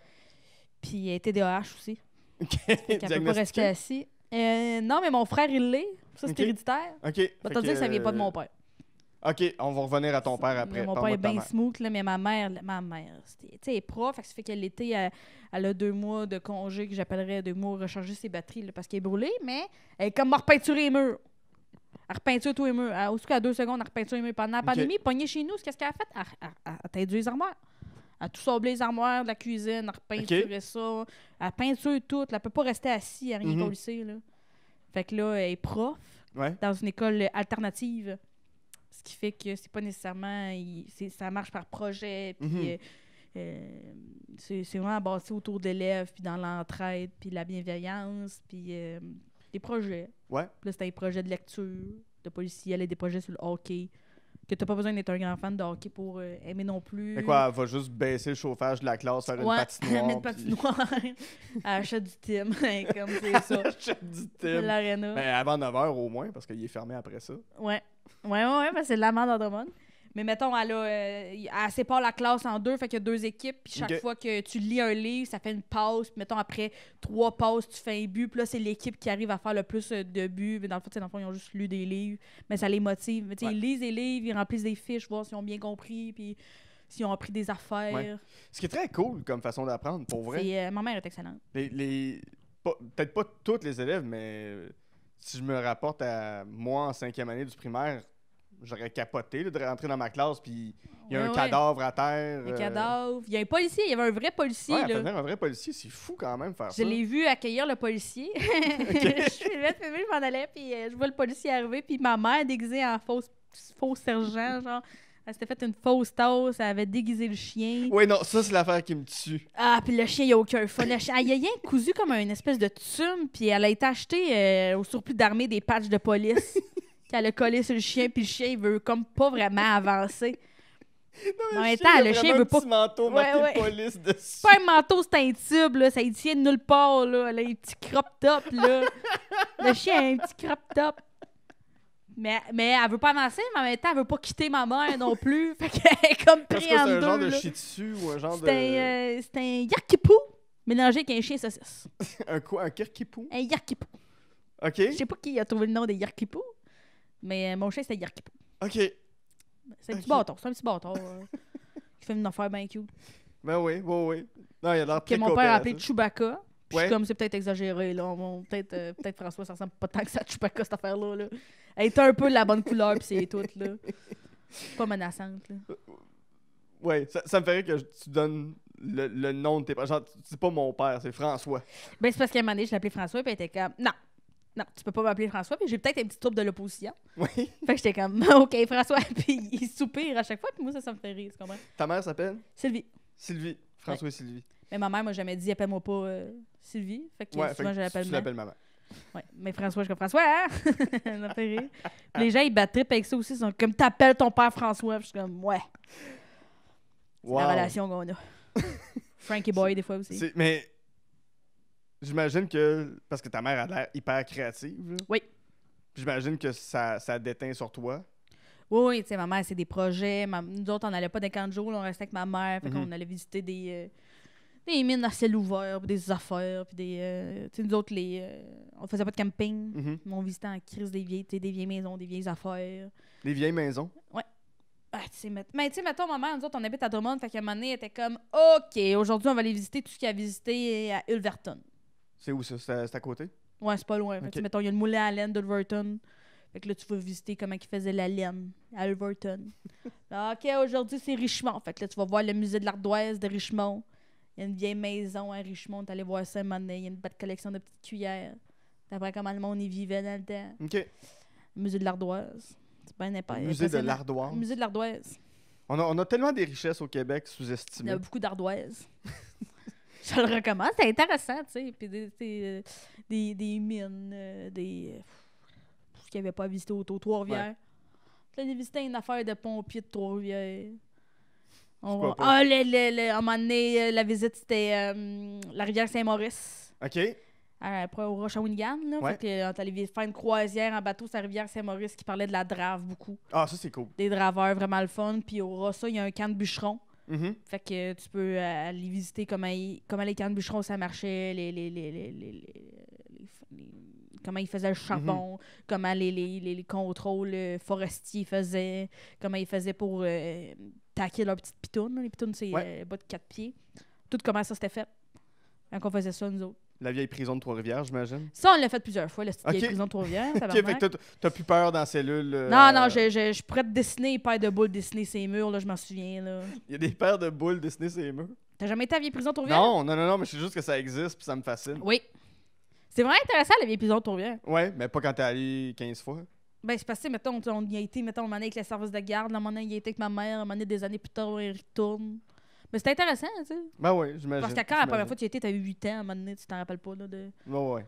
Puis elle est TDAH aussi. OK. Elle peut pas rester assise. Non, mais mon frère, il l'est. Ça, c'est héréditaire. OK. Je vais te dire que ça vient pas de mon père. OK, on va revenir à ton père après. Mon père est bien smooth, là, mais ma mère, tu sais, elle est prof, ça fait que l'été, elle a 2 mois de congé, que j'appellerais 2 mois, recharger ses batteries, là, parce qu'elle est brûlée, mais elle est comme repeinturer les murs. Elle repeinture tous les murs. Aussi qu'à 2 secondes, elle repeinture les murs. Pendant la pandémie, pognée chez nous, qu'est-ce qu'elle a fait? Elle a teindu les armoires. Elle a tout sablé les armoires de la cuisine, elle repeinturait ça. Elle peinture tout. Elle peut pas rester assise à rien colisser, là. Fait que là, elle est prof dans une école alternative. Ce qui fait que c'est pas nécessairement... ça marche par projet, puis c'est vraiment bâti autour de l'élève, puis dans l'entraide, puis la bienveillance, puis des projets. Ouais. Puis là, c'était des projets de lecture, de policier, des projets sur le hockey, que t'as pas besoin d'être un grand fan de hockey pour aimer non plus. Mais quoi, elle va juste baisser le chauffage de la classe, faire une patinoire. Ouais, une patinoire. Elle achète du Tim, comme c'est ça. Elle achète du Tim. L'aréna. Ben, avant 9h au moins, parce qu'il est fermé après ça. Ouais, parce que c'est de la merde à Drummond. Mais mettons, elle sépare la classe en 2, fait qu'il y a 2 équipes, puis chaque fois que tu lis un livre, ça fait une pause, puis mettons, après 3 pauses, tu fais un but, puis là, c'est l'équipe qui arrive à faire le plus de buts. Mais dans le fond, ils ont juste lu des livres, mais ça les motive. Mais ils lisent des livres, ils remplissent des fiches, voir s'ils ont bien compris, puis s'ils ont appris des affaires. Ouais. Ce qui est très cool comme façon d'apprendre, pour vrai. Ma mère est excellente. Peut-être pas tous les élèves, mais si je me rapporte à moi en 5e année du primaire, j'aurais capoté là, de rentrer dans ma classe, puis il y a un cadavre à terre. Un cadavre. Il y a un policier, il y avait un vrai policier. Ouais, venir un vrai policier, c'est fou quand même faire ça. Je l'ai vu accueillir le policier. Je m'en allais, puis je vois le policier arriver, puis ma mère déguisée en faux sergent, genre. Elle s'était fait une fausse tasse, elle avait déguisé le chien. Oui, non, ça, c'est l'affaire qui me tue. Ah, puis le chien, il a aucun fun. Il a rien cousu comme une espèce de tume, puis elle a été achetée au surplus d'armée des patchs de police. Qu'elle a collé sur le chien, puis le chien, il veut comme pas vraiment avancer. Non, en même temps, le chien veut pas. Un petit manteau marqué police dessus. C'est pas un manteau, c'est un tube, là. Ça y tient de nulle part, là. Elle a un petit crop top, là. Le chien a un petit crop top. Mais elle veut pas avancer, mais en même temps, elle veut pas quitter ma mère non plus. Fait qu'elle est comme pris en deux. C'est un genre de shih tzu ou un genre de... C'est un yarkipou mélangé avec un chien saucisse. Un quoi? Un kirkipou? Un yarkipou. OK. Je sais pas qui a trouvé le nom des yarkipous. Mais mon chien, c'était Yarkipo. Ok. C'est un petit Ok. bâton. C'est un petit bâton. Qui fait une affaire bien cute. Ben oui. Non, il a l'air Que très mon père a appelé coopératif. Chewbacca. Puis Ouais. comme c'est peut-être exagéré, là. Peut-être François, ça ressemble pas tant que ça à Chewbacca, cette affaire-là. Là. Elle est un peu de la bonne couleur, puis c'est tout, là. Pas menaçante, là. Ouais, ça me ferait que tu donnes le nom de tes parents. Genre, tu dis pas mon père, c'est François. Ben, c'est parce qu'à un moment donné, je l'appelais François, puis elle était comme, non, tu peux pas m'appeler François, puis j'ai peut-être un petit trouble de l'opposition. Oui. Fait que j'étais comme, OK, François, puis il soupire à chaque fois, puis moi, ça me fait rire, tu comprends? Ta mère s'appelle Sylvie. Sylvie. François et Sylvie. Mais ma mère m'a jamais dit, appelle-moi pas Sylvie. Fait que Ouais, souvent, je l'appelle tu maman. l'appelles maman. Ouais. Mais François, je suis comme François, hein? Ça me fait rire. Puis les gens, ils battent trip avec ça aussi. Ils sont comme, t'appelles ton père François. Puis je suis comme, ouais. C'est la relation qu'on a. Frankie Boy, des fois aussi. Mais j'imagine que, parce que ta mère a l'air hyper créative, là. Oui. J'imagine que ça déteint sur toi. Oui, tu sais, ma mère, c'est des projets. Nous autres, on n'allait pas des camps de jour, là, on restait avec ma mère. Fait Mhm. qu'on allait visiter des mines à ciel ouvert, puis des affaires, puis des... tu sais, nous autres, on faisait pas de camping. Mhm. Mais on visitait en crise des vieilles maisons, des vieilles affaires. Les vieilles maisons. Ah, tu sais, mais tu sais, mettons, maman, nous autres, on habite à Drummond, fait qu'à un moment donné, elle était comme, OK, aujourd'hui, on va aller visiter tout ce qu'il y a à visiter à Ulverton. C'est où ça? C'est à côté? Ouais, c'est pas loin. Fait que, Ok. tu sais, mettons, il y a le moulin à laine d'Ulverton. Fait que là, tu vas visiter comment ils faisaient la laine à Ulverton. OK, aujourd'hui, c'est Richmond. Fait que là, tu vas voir le musée de l'ardoise de Richmond. Il y a une vieille maison à Richmond. T'allais voir ça un moment donné. Il y a une belle collection de petites cuillères. T'apprends comment le monde y vivait dans le temps. OK. Le musée de l'ardoise. C'est pas n'importe Le musée de impressionnant. l'ardoise. Le musée de l'ardoise. On a tellement des richesses au Québec Il y sous-estimées. a beaucoup d'ardoises. Je le recommande, c'est intéressant, tu sais. Puis des mines, tout ce qu'il n'y avait pas à visiter autour de Trois-Rivières. Puis là, j'ai visité une affaire de pompiers de Trois-Rivières. Pourquoi pas? À un moment donné, la visite, c'était la rivière Saint-Maurice. OK. Après, au Roche-Shawinigan, là. Ouais. Fait que, on est allé faire une croisière en bateau sur la rivière Saint-Maurice qui parlait de la drave beaucoup. Ah, ça, c'est cool. Des draveurs, vraiment le fun. Puis au Rossa, il y a un camp de bûcherons. Mhm. Fait que tu peux aller visiter comment les cannes bûcherons ça marchait, comment ils faisaient le charbon, comment les contrôles forestiers faisaient, comment ils faisaient pour taquer leurs petites pitounes. Là. Les pitounes, c'est bas de 4 pieds. Tout comment ça s'était fait. Quand on faisait ça, nous autres. La vieille prison de Trois-Rivières, j'imagine. Ça, on l'a fait plusieurs fois, la petite Ok. vieille prison de Trois-Rivières. OK, fait que t'as plus peur dans la cellule. Non, je pourrais te dessiner, paire de boules dessiner ces murs, là, je m'en souviens. Là. Il y a des paires de boules dessinées sur les murs. T'as jamais été à la vieille prison de Trois-Rivières? Non, mais c'est juste que ça existe puis ça me fascine. Oui. C'est vraiment intéressant, la vieille prison de Trois-Rivières. Ouais, mais pas quand t'es allé 15 fois. Ben, c'est passé, mettons, on y a été, mettons, un moment donné avec le service de garde, un moment donné, il y a été avec ma mère, un moment donné, des années plus tard, il retourne. Mais c'était intéressant, tu sais. Ben ouais, j'imagine. Parce que quand la première fois que tu y étais, t'avais 8 ans, à un moment donné, tu t'en rappelles pas, là, Ouais.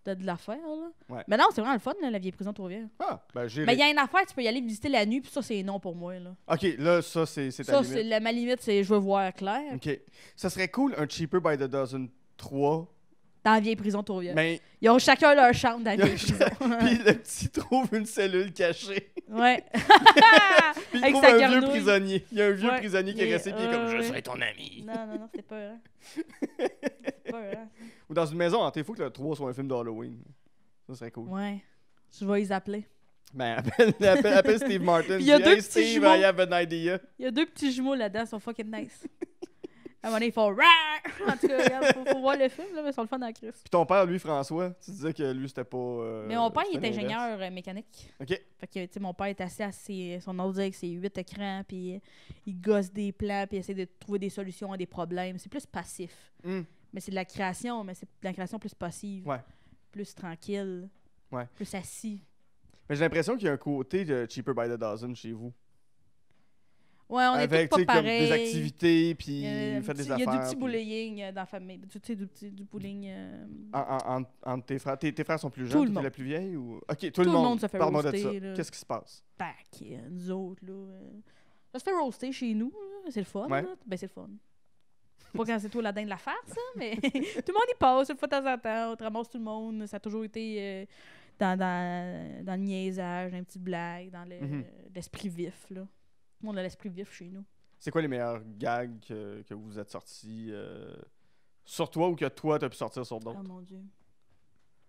de l'affaire, là. Ouais. Mais non, c'est vraiment le fun, là, la vieille prison de Trois-Rivières. Ah, ben j'ai. Mais il y a une affaire, tu peux y aller visiter la nuit, puis ça, c'est non pour moi, là. OK, là, ça, c'est ta Ça, limite. ma limite, c'est je veux voir clair. OK. Ça serait cool, un Cheaper by the Dozen 3. Dans la vieille prison de Trois-Rivières. Mais. Ils ont chacun leur chambre dans la Il y a vieille prison. Puis le petit trouve une cellule cachée. Ouais. Puis il Avec trouve sa un vieux garnouille. prisonnier. Il y a un vieux Ouais. prisonnier qui est resté, puis il est comme, je ouais. serai ton ami. Non, c'est pas c'est pas Ou dans une maison hantée, il faut que le 3 soit un film d'Halloween. Ça serait cool. Ouais. Je vais les appeler. Ben, appelle Steve Martin. Puis il y a dis, deux hey, petits Steve, jumeaux. I have an idea. Il y a 2 petits jumeaux là-dedans, ils sont fucking nice. À un moment donné, ils font Rah! En tout cas, regarde, faut voir le film, là, mais ils sont le fun dans la crise. Puis ton père, lui, François, tu disais que lui, c'était pas. Mais mon père, il c'était est l'inverse. ingénieur mécanique. OK. Fait que, tu sais, mon père est assis à son ordi avec ses 8 écrans, puis il gosse des plans, puis il essaie de trouver des solutions à des problèmes. C'est plus passif. Hmm. Mais c'est de la création, mais c'est de la création plus passive. Ouais. Plus tranquille. Ouais. Plus assis. Mais j'ai l'impression qu'il y a un côté de Cheaper by the Dozen chez vous. Ouais, on Avec, est tous tu sais, pas comme pareils. des activités, puis Il y a, faites des il y a affaires. du petit puis- bullying dans la famille. Tu sais, du bullying. Entre tes frères. Tes frères sont plus Tout jeunes, le toi, t'es monde. la plus vieille ou. OK, tout, Tout le le monde. monde se fait Parle-moi de roaster, ça. là. Qu'est-ce qui se passe? Nous autres, là. Ça se fait roaster chez nous, là. C'est le fun, Ouais. là. Ben, c'est le fun. Pas quand c'est toi la dingue de la farce, hein, mais tout le monde y passe, une fois de temps en temps. On te ramasse tout le monde. Ça a toujours été dans le niaisage, dans les petites blagues, dans l'esprit vif, là. Tout le monde a l'esprit vif chez nous. C'est quoi les meilleurs gags que vous êtes sortis sur toi ou que toi, t'as pu sortir sur d'autres? Oh mon Dieu.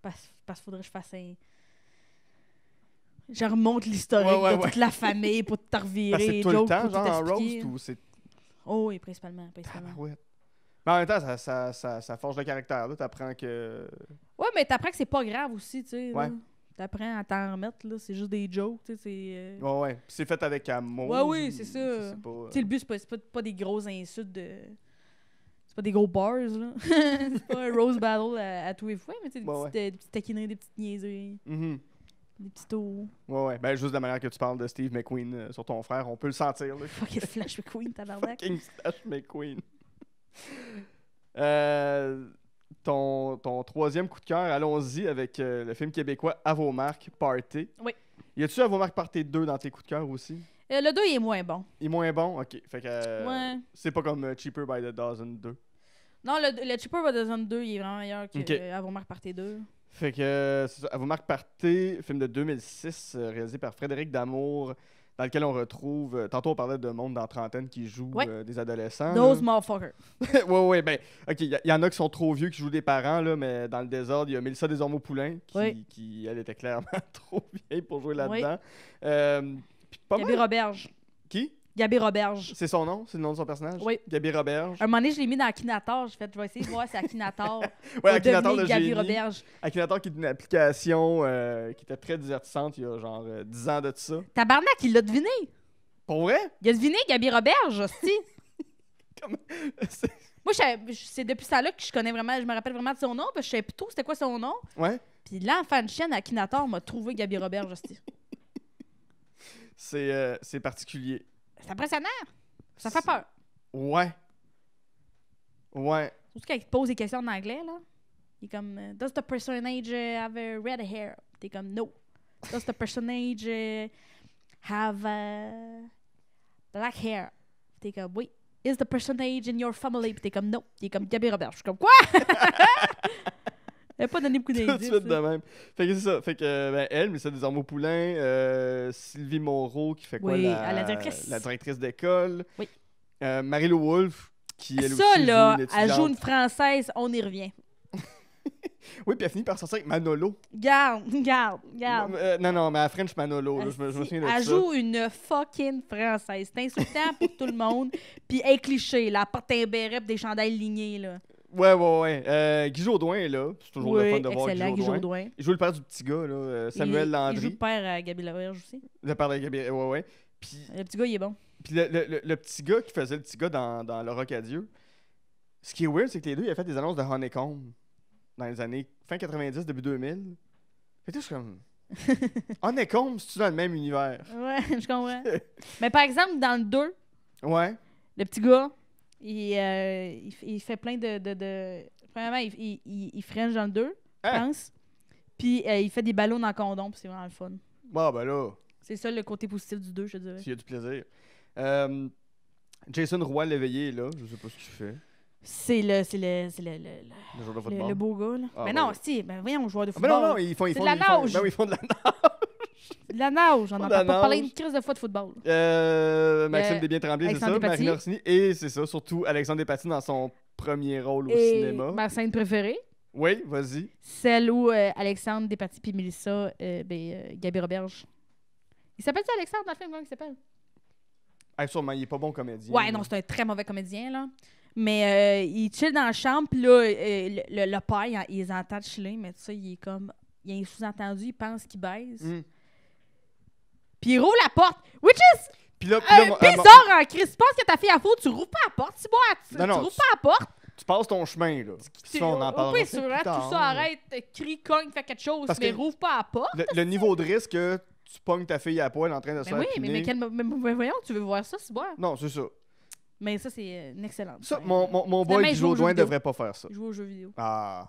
Parce qu'il faudrait que je fasse un. Je remonte l'historique Ouais, de toute la famille pour te Parce revirer. que c'est tout le jokes temps, pour genre, en t'expliquer. roast, ou c'est... Oh oui, principalement. Ouais. Mais en même temps, ça forge le caractère, là. T'apprends que... Ouais, mais t'apprends que c'est pas grave aussi, tu sais. Ouais. là. T'apprends à t'en remettre, là. C'est juste des jokes, tu sais. Ouais. Puis c'est fait avec amour. Ouais, oui, c'est ça. C'est pas... Tu sais, le but, c'est pas des grosses insultes de... C'est pas des gros bars, là. C'est pas un roast battle à tous les fois, mais tu sais, des petites taquineries, des petites niaiseries, Mhm. des petits tours. Ouais. Ben, juste de la manière que tu parles de Steve McQueen sur ton frère, on peut le sentir, là. Fucking Flash McQueen, tabarnak. Fucking Flash McQueen. Ton troisième coup de cœur, allons-y avec le film québécois À vos marques, Party. Oui. Y a-tu À vos marques, Party 2 dans tes coups de cœur aussi? Le 2, il est moins bon. Il est moins bon? Ok. Fait que Ouais. c'est pas comme Cheaper by the Dozen 2. Non, le Cheaper by the Dozen 2, il est vraiment meilleur que Ok. Avomar Party 2. Fait que c'est ça. À vos marques, Party, film de 2006 réalisé par Frédéric Damour, dans lequel on retrouve... tantôt, on parlait de monde dans la trentaine qui joue Ouais. des adolescents. Those là. motherfuckers. ouais, ben, ok, il y en a qui sont trop vieux, qui jouent des parents, là, mais dans le désordre, il y a Mélissa Desormeaux-Poulain, Oui. qui, elle, était clairement trop vieille pour jouer Oui. là-dedans. Puis pas Gabi mal... Roberge. Qui? Gabi Roberge. C'est son nom? C'est le nom de son personnage? Oui. Gabi Roberge. Un moment donné, je l'ai mis dans Akinator. J'ai fait, je vais essayer de voir si Akinator Ouais, va Akinator, devenir le Gabi génie. Roberge. Akinator, qui est une application qui était très divertissante il y a genre 10 ans de ça. Tabarnak, il l'a deviné. Pour vrai? Il a deviné Gabi Roberge, hostie. C'est- Moi, c'est depuis ça là que je connais vraiment, je me rappelle vraiment de son nom, parce que je savais plus trop c'était quoi son nom. Ouais? Puis l'enfant de chienne Akinator m'a trouvé Gabi Roberge, hostie. C'est particulier. C'est impressionnant. Ça fait peur. Ouais. Ouais. Surtout quand il te pose des questions en anglais, là. Il est comme, does the personage have red hair? T'es comme, no. Does the personage have black hair? T'es comme, oui. Is the personage in your family? Puis t'es comme, no. T'es comme Gabi Robert. Je suis comme, quoi? Elle a pas donné beaucoup Tout de d'indices. suite de là. même. Fait que c'est ça. Fait que, ben, elle, mais c'est des Poulain, Sylvie Moreau, qui fait quoi? Oui, à la directrice. La directrice d'école. Oui. Marie-Lou Wolfe, qui elle Ça, aussi là, joue une elle joue une étudiante. française, on y revient. Oui, puis elle finit par sortir avec Manolo. Garde. Non, mais à French Manolo, là, je me souviens de ça. Elle joue une fucking française. C'est insultant pour tout le monde. Puis elle est cliché, là. Elle porte un béret pis des chandails lignés, là. Ouais. Guy Jodoin est là. C'est toujours le fun de voir excellent, Guy Jodoin. Il joue le père du petit gars, là, Samuel Landry. Il joue le père à Gabi Laverge aussi. Le père de Gabriel, ouais. Puis Le petit gars, il est bon. le petit gars qui faisait le petit gars dans Le Rock à Dieu, ce qui est weird, c'est que les deux, ils avaient fait des annonces de Honeycomb dans les années fin 90, début 2000. Fait que je suis comme... Honeycomb, c'est-tu dans le même univers? Ouais, je comprends. Mais par exemple, dans le 2, Ouais. le petit gars, il fait plein de... Premièrement, il fringe dans le 2, je Hein? pense. Puis il fait des ballons en condom, puis c'est vraiment le fun. Bon, ben là, C'est ça le côté positif du 2, je te dirais. s'il y a du plaisir. Jason Roy-Léveillé est là. Je sais pas ce qu'il fait. C'est le Le joueur de football. le beau gars, là. Ah, mais ouais, non, ouais. si, ben voyons, joueur de Ah, football. ben non, ils font C'est de la nage. Ben oui, ils font de la De la nage, on De n'entend la pas parler nage. une crise de fois de football. Maxime Desbiens-Tremblay, c'est ça. Alexandre Marine Despatie. Orsini. Et c'est ça, surtout Alexandre Despatie dans son premier rôle au Et cinéma. ma scène préférée, Oui, vas-y. celle où Alexandre Despatie puis Mélissa, Gabi Roberge. Il s'appelle-tu Alexandre dans le film? Comment il s'appelle? Ah, sûrement, il est pas bon comédien. Ouais, non, c'est un très mauvais comédien, là. Mais il chill dans la chambre, puis là, le père, il les entend chiller, mais ça, il est comme... Il y a un sous-entendu, il pense qu'il baise. Mm. Puis il rouvre la porte. Which is Puis là, bizarre en crise. Tu penses que ta fille a faute, tu rouvres pas la porte. Tu Non, non, rouvres pas la porte. tu passes ton chemin, là. Puis ça, on en Au parlera pire, plus sûr, hein, tard, tout ça, là. arrête, crie, cogne, fais quelque chose, Parce mais que- rouvre pas la porte. Le niveau de risque que tu pognes ta fille à poil en train de se Mais faire oui, mais piner. mais voyons, tu veux voir ça, c'est bon. Non, c'est ça. Mais ça, c'est une excellente. Ça, scène. mon Finalement, boy il Guy joue aux jeux Jodoin vidéo. devrait pas faire ça. Il joue aux jeux vidéo. Ah.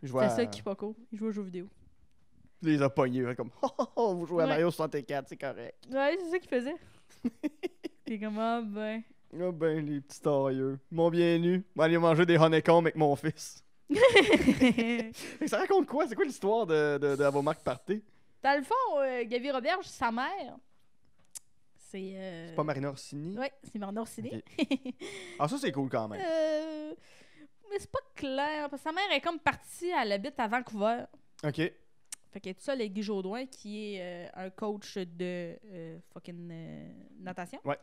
Je C'est vois. ça qui est pas cool. Il joue aux jeux vidéo. Il les a pognés, fait comme oh, vous jouez à Ouais. Mario 64, c'est correct. Ouais, c'est ça qu'il faisait. T'es comme, ah ben. Ah ben, les petits tailleux. Ils m'ont bien nu. On va aller manger des honeycombs avec mon fils. Mais ça raconte quoi? C'est quoi l'histoire de vos marques party? Dans le fond, Gabi Roberge, sa mère, c'est. C'est pas Marina Orsini? Ouais, c'est Marina Orsini. Ok. Ah, ça, c'est cool quand même. Mais c'est pas clair, parce que sa mère est comme partie, elle habite à Vancouver. OK. Fait Fait qu'elle est toute seule avec Guy Jodoin, qui est un coach de fucking natation. Ouais.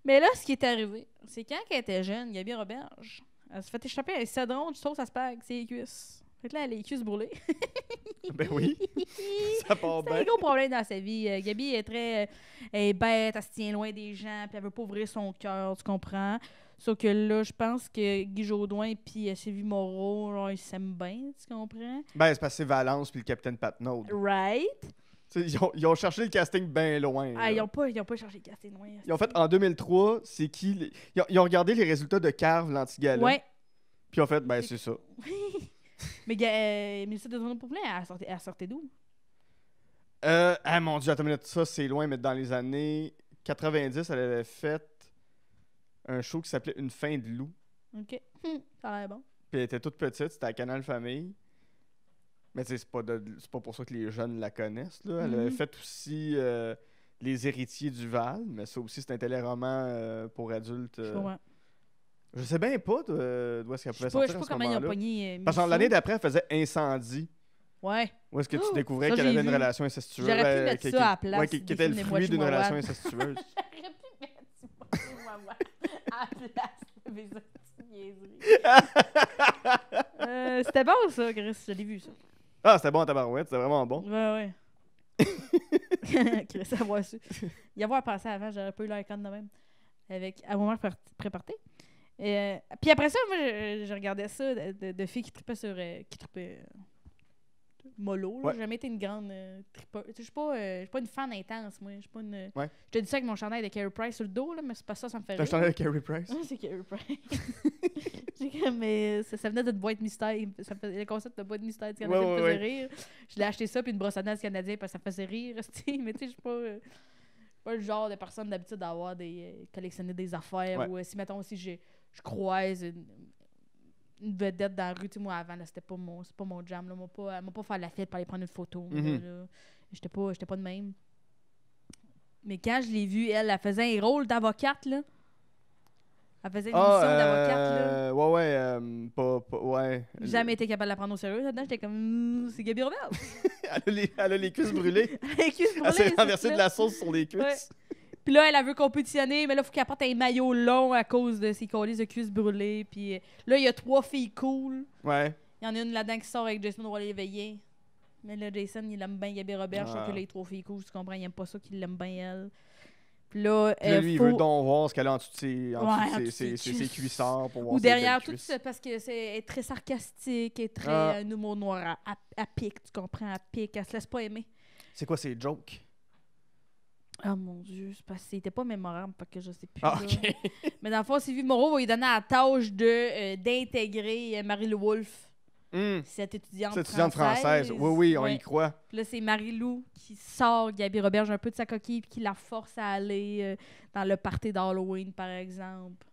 Mais là, ce qui est arrivé, c'est quand elle était jeune, Gabi Roberge, elle se fait échapper un cédron de sauce à spag, c'est les cuisses. Fait que là, elle a les cuisses brûlées. Ben oui. Ça part C'est un bien. gros problème dans sa vie. Gabi est très elle est bête, elle se tient loin des gens, puis elle veut pas ouvrir son cœur, tu comprends? Sauf que là, je pense que Guy Jodoin et Sylvie Moreau, genre, ils s'aiment bien, tu comprends? Ben, c'est parce que c'est Valence puis le capitaine Patnaud. Right? Ils ont cherché le casting bien loin. Ah, là. ils ont pas cherché de casting loin. Ils ont fait en 2003, c'est qui ils ont regardé les résultats de Carve l'Antigala. Ouais. Puis ils ont fait, ben c'est ça. Mais Mélissa Desaulniers-Poulin, elle sortait d'où? Ah mon dieu, attends une minute, ça c'est loin, mais dans les années 90, elle avait fait un show qui s'appelait Une fin de loup. OK. Ça a l'air bon. Puis elle était toute petite, c'était à Canal Famille. Mais tu sais, c'est pas pour ça que les jeunes la connaissent, là. Elle avait Mhm. fait aussi Les Héritiers du Val, mais ça aussi c'est un téléroman pour adultes. Je comprends. Je sais bien pas d'où est-ce qu'elle Je pouvait sais pas sortir à ce comment ils ont moment-là. pogné Parce que Mélissa. l'année d'après, elle faisait Incendie. Ouais. Où est-ce que tu Oh, découvrais ça, qu'elle j'ai avait une vu. relation incestueuse? J'aurais pu mettre ça à la place qui des était le films des fruit d'une Mochi relation Mawad. incestueuse. J'aurais pu mettre du Mochi à la place de mes petites niaiseries. C'était bon, ça, Chris. Je l'ai vu, ça. Ah, c'était bon en tabarouette, c'était vraiment bon. Ouais. Chris, avoir su. Y avoir pensé avant, j'aurais pas eu l'icône de même. Avec à moment préparé. Puis après ça, moi, je regardais ça de filles qui trippaient sur. Qui trippaient. Mollo, là. Ouais. J'ai jamais été une grande trippeuse. Je suis pas une fan intense, moi. Je suis pas une. Ouais. Je te dis ça avec mon chandail de Carey Price sur le dos, là, mais c'est pas ça, ça me fait T'as rire. chanté avec Carey Price. Ouais, c'est Carey Price. J'ai comme, ça venait d'une boîte mystère. Le concept de boîte mystère du Canadien me faisait rire. Je l'ai acheté ça, puis une brosse à dents du Canadien, parce que ça me faisait rire. Mais tu sais, je suis pas le genre de personne d'habitude d'avoir collectionner des affaires. Ouais. Ou si, mettons, si je croise une vedette dans la rue, tu sais, moi, avant, là, c'est pas mon jam. Là. Moi, pas faire la fête pour aller prendre une photo. Mhm. Là. J'étais pas de même. Mais quand je l'ai vue, elle faisait un rôle d'avocate, là. Elle faisait une émission d'avocate, là. Ouais. J'ai jamais été capable de la prendre au sérieux. Là-dedans, j'étais comme, c'est Gabi Robert. Elle a les cuisses brûlées. Les cuisses brûlées, Elle s'est c'est renversée ça. de la sauce sur les cuisses. Ouais. Puis là, elle veut compétitionner, mais là, il faut qu'elle porte un maillot long à cause de ses colis de cuisses brûlées. Puis là, il y a 3 filles cool. Ouais. Il y en a une là-dedans qui sort avec Jason Roy-Léveillé. Mais là, Jason, il aime bien Gabi Robert. Je Ah. trouve que les 3 filles cool, tu comprends, il aime pas ça, qu'il l'aime bien elle. Puis là, Puis là, lui, il faut... veut donc voir ce qu'elle a en dessous de ses, en dessous de ses ses ses cuisses. cuissards pour voir Ou ses belles derrière tout cuisses. ça, parce que elle est très sarcastique, elle est très Ah. un humour noir à pique, tu comprends, à pique. Elle se laisse pas aimer. C'est quoi ces jokes? Oh mon Dieu, c'est parce que c'était pas mémorable, parce que je sais plus. Ah, là. ok. Mais dans le fond, Sylvie Moreau va lui donner la tâche d'intégrer Marie-Lou Wolfe, cette étudiante Cette étudiante française. Oui, on y croit. Puis là, c'est Marie-Lou qui sort Gabi Roberge un peu de sa coquille puis qui la force à aller dans le party d'Halloween, par exemple.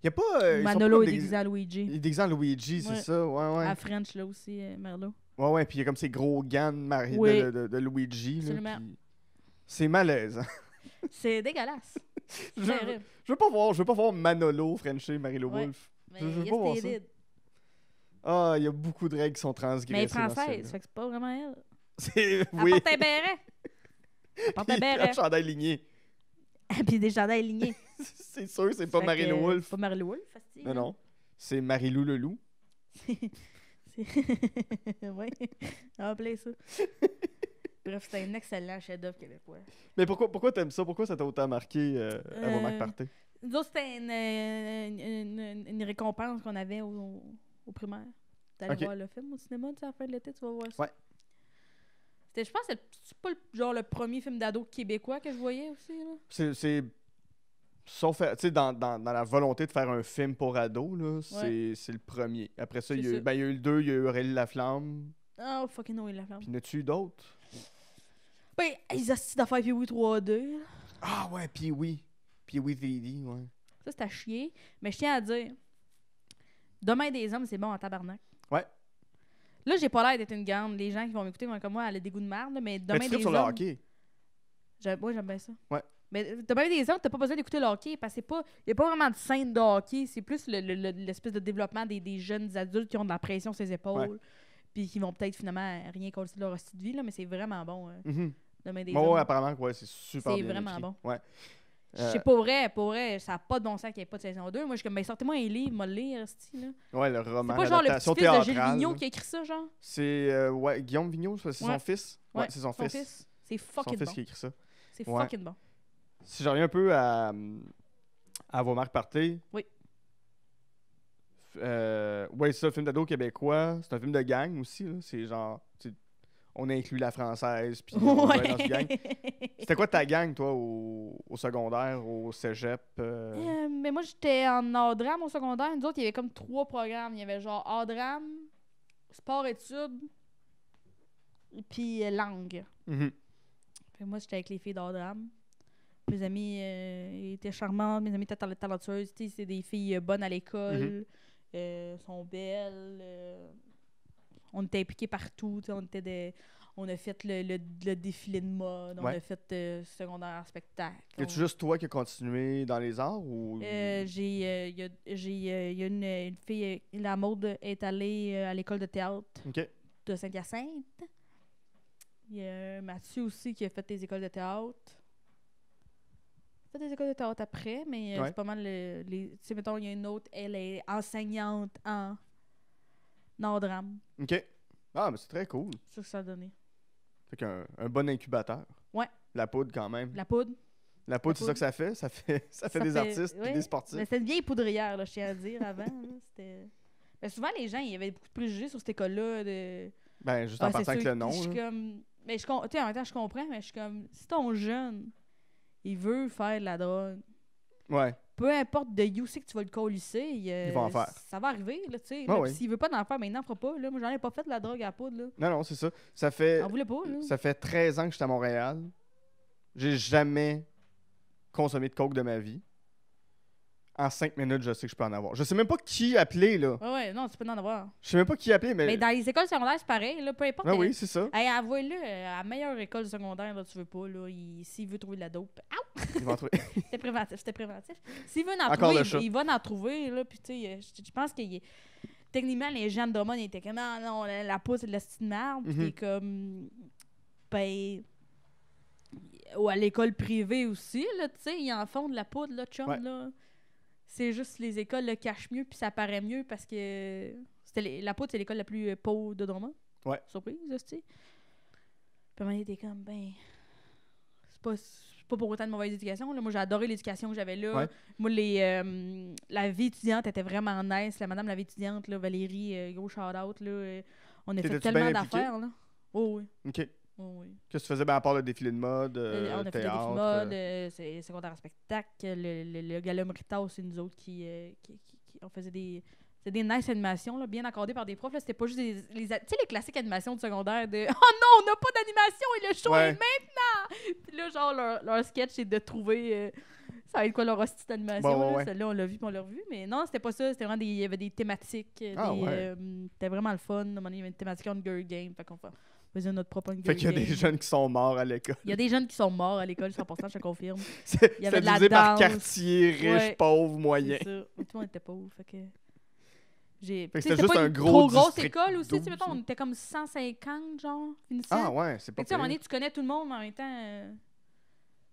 Il y a pas. Manolo est des déguisé en Luigi. Il est déguisé en Luigi, c'est Ouais. ça. Ouais. À French, là aussi, Merlot. Ouais, puis il y a comme ces gros gants de, Oui. de Luigi. Là, Absolument. puis c'est malaisant. C'est dégueulasse. C'est Je, terrible. je veux pas voir Manolo Frencher Marie-Lou Ouais. Wolfe. Mais je veux yes, pas voir they ça. did. Ah, il y a beaucoup de règles qui sont transgressées. Mais elle est dans ce française, film-là. fait que c'est pas vraiment elle. C'est. Elle Oui. porte un béret. Elle porte un Puis un béret. chandail ligné. Puis des chandails alignés. C'est sûr, c'est pas Fait Marie-Lou que, Wolfe. C'est pas Marie-Lou Wolfe, hostie, Non, non. C'est Marie-Lou le loup. Oui, appelez ça. Bref, c'est un excellent chef-d'œuvre québécois. Mais pourquoi t'aimes ça? Pourquoi ça t'a autant marqué à vos Mac Party? Nous autres, c'était une récompense qu'on avait au primaire. D'aller Ok. voir le film au cinéma, tu sais, à la fin de l'été, tu vas voir ça. Ouais. C'était, je pense que c'est pas le premier film d'ado québécois que je voyais aussi. Là. C'est sauf, tu sais, dans la volonté de faire un film pour ados, là, c'est le premier. Après ça, il y a eu le 2, il y a eu Aurélie Laflamme. Oh, fucking no, il la flamme. Puis n'as-tu eu d'autres? Ben, ils assistent d'affaires Pee-Wee 3-2. là. Ah ouais, puis oui. Puis oui, 3D, ouais. Ça, c'est à chier. Mais je tiens à dire, Demain des hommes, c'est bon en tabarnak. Ouais. Là, j'ai pas l'air d'être une grande. Les gens qui vont m'écouter vont comme moi, elle a des goûts de merde, là, mais Mais Demain tu des tripes sur hommes... le hockey. Ouais, j'aime bien ça. Ouais. Mais Demain des hommes, t'as pas besoin d'écouter le hockey parce qu'il n'y a pas vraiment de scène de hockey. C'est plus l'espèce de développement des jeunes adultes qui ont de la pression sur les épaules. Ouais. puis qui vont peut-être finalement rien coller de leur hostie de vie, là, mais c'est vraiment bon. Mhm. Le main des Bon, ouais, hommes. apparemment, ouais, c'est super C'est bien vraiment écrit. bon. Ouais. Je sais pas vrai, ça n'a pas de bon sens qu'il n'y ait pas de saison 2. Moi, je suis comme, ben, sortez-moi un livre, moi le lire, hostie, là. Ouais, le roman, C'est pas genre le l'adaptation petit-fils de Gilles théâtrale. Vigneault là. qui a écrit ça, genre? C'est ouais, Guillaume Vigneault, c'est Ouais. son fils? Ouais, c'est son fils. C'est Son fucking fils bon. qui a écrit ça. C'est Ouais. fucking bon. Si je reviens un peu à vos marques parties. Oui. Ouais, c'est ça, film d'ado québécois. C'est un film de gang aussi. Là. C'est genre. On inclut la française. Puis on va dans une gang. C'était quoi ta gang, toi, au secondaire, au cégep? Mais moi, j'étais en art-drame au secondaire. Nous autres, il y avait comme 3 programmes. Il y avait genre art-drame, sport-études, et puis langue. Mhm. Fait que moi, j'étais avec les filles d'art-drame. Mes amies étaient charmantes, mes amies étaient talentueuses. Tu sais, c'est des filles bonnes à l'école, sont belles. On était impliqués partout. Tu sais, on a fait le défilé de mode, on Ouais. a fait secondaire spectacle. Es-tu juste toi qui as continué dans les arts ou. Il y a une fille, la mode est allée à l'école de théâtre Ok. de Saint-Hyacinthe. Il y a Mathieu aussi qui a fait des écoles de théâtre. Il a fait des écoles de théâtre après, mais Ouais. c'est pas mal tu sais, mettons, il y a une autre, elle est enseignante en art-drame. Ok. Ah, mais c'est très cool. C'est ça que ça a donné. Fait qu'un bon incubateur. Ouais. La poudre, quand même. La poudre. La poudre, c'est ça poudre. que ça fait. Ça fait des artistes et ouais. des sportifs. Mais c'était une vieille poudrière, là, je tiens à dire, avant. Là, c'était... Mais souvent, les gens, il y avait beaucoup de préjugés sur cette école-là. Ben, juste en c'est partant avec sûr le nom. que je suis là. comme... Mais tu sais, en même temps, je comprends, mais je suis comme... Si ton jeune, il veut faire de la drogue, Ouais. peu importe de où c'est que tu vas le colisser, Il va en faire. ça va arriver, là, tu sais. Ah là. oui. Puis s'il veut pas d'en faire, ben, il n'en fera pas, là. Moi, j'en ai pas fait de la drogue à la poudre, là. Non, non, c'est ça. Ça fait, J'en voulais pas, là. ça fait 13 ans que je suis à Montréal. J'ai jamais consommé de coke de ma vie. En 5 minutes, je sais que je peux en avoir. Je sais même pas qui appeler, là. Ouais, non, tu peux en avoir. Je sais même pas qui appeler, mais. Mais dans les écoles secondaires, c'est pareil, là, peu importe. Ah oui, c'est ça. Hey, avouez-le, à la meilleure école secondaire, là, tu veux pas, là, s'il veut trouver de la dope. Ah! Ils vont en trouver. C'était préventif. S'il veut en Encore trouver, le chat. il va en trouver, là, puis tu sais, je pense que techniquement, les gens de Drummond, ils étaient comme, non, la poudre, c'est de la petite merde, puis t'es comme, ben, ou à l'école privée aussi, là, tu sais, ils en font de la poudre, là, chum, Ouais. là. C'est juste les écoles le cachent mieux, puis ça paraît mieux parce que la poudre, c'est l'école la plus pauvre de Drummond. Ouais. Surprise, là, tu sais. Puis à un moment donné, t'es comme, ben, c'est pas pour autant de mauvaise éducation. Là. Moi, j'ai adoré l'éducation que j'avais là. Ouais. Moi, la vie étudiante était vraiment nice. La madame, la vie étudiante, là, Valérie, gros shout-out, là, on a fait T'étais-tu tellement bien impliquée? d'affaires, là. Oh oui, OK. oh oui. Qu'est-ce que tu faisais ben, à part le défilé de mode, On a fait des théâtre? défis mode, c'est secondaire en spectacle, le gala Meritas, c'est nous autres qui on faisait des... C'était des nice animations, là, bien accordées par des profs. Là. C'était pas juste tu sais, les classiques animations de secondaire de « Oh non, on n'a pas d'animation et le show Ouais. est maintenant! » Puis là, genre, leur sketch, c'est de trouver... ça va être quoi leur hostie d'animation, Bon, là. ouais. Celle-là, on l'a vu puis on l'a revu. Mais non, c'était pas ça. C'était vraiment il y avait des thématiques. Ah, ouais. C'était vraiment le fun. À un moment donné, il y avait une thématique Hunger Game. Fait qu'on faisait notre propre Hunger Fait qu'il y a Game. des jeunes qui sont morts à l'école. Il y a des jeunes qui sont morts à l'école, 100%, je te confirme. C'est Il y avait de la divisé par danse. quartier, riche, Ouais. pauvre, C'est moyen. ça. Tout le monde était pauvre. Fait que. Fait que Tu sais, c'était juste pas un une gros trop grosse district école aussi. Tu sais, 12, mettons, là. on était comme 150, genre, finissant. Ah ouais, c'est Fait pas que tu sais, à un moment pire. donné, tu connais tout le monde, mais en même temps.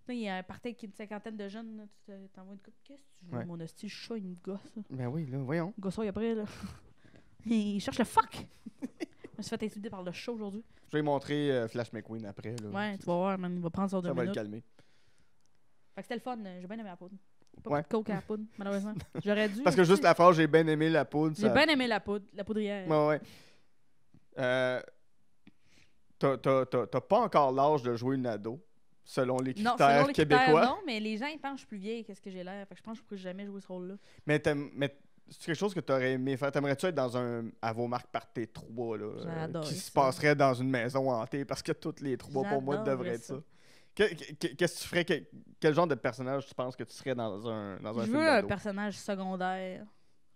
Là, il y a un party avec une cinquantaine de jeunes. Là, tu t'envoies une coupe. Qu'est-ce que tu veux? Ouais. Mon hostie, chat, il me gosse. Là. Ben oui, là, voyons. Gossoy après, là. Il cherche le fuck! Je me suis fait insulter par le chat aujourd'hui. Je vais lui montrer Flash McQueen après. Là. Ouais, tu vas voir, man, il va prendre son 2 Ça va le minutes. calmer. Fait que c'était le fun. J'ai bien aimé la poudre. Pas Ouais. de coke à la poudre, malheureusement. J'aurais dû. Parce que juste la phrase, j'ai bien aimé la poudre. J'ai ça- bien aimé la poudre, la poudrière. Ouais, ouais. T'as pas encore l'âge de jouer une ado, selon les Non, critères selon les critères, québécois. non, mais les gens, ils pensent que je suis plus vieille qu'est-ce que j'ai l'air. Fait que je pense que je pourrais jamais jouer ce rôle-là. Mais c'est quelque chose que t'aurais aimé faire. T'aimerais-tu être dans un à vos marques party 3 là, J'adore qui ça. se passerait dans une maison hantée parce que toutes les 3 pour moi J'adorerais devraient être ça. ça. Qu'est-ce que tu ferais? Quel genre de personnage tu penses que tu serais dans un Je film veux un d'ado? personnage secondaire.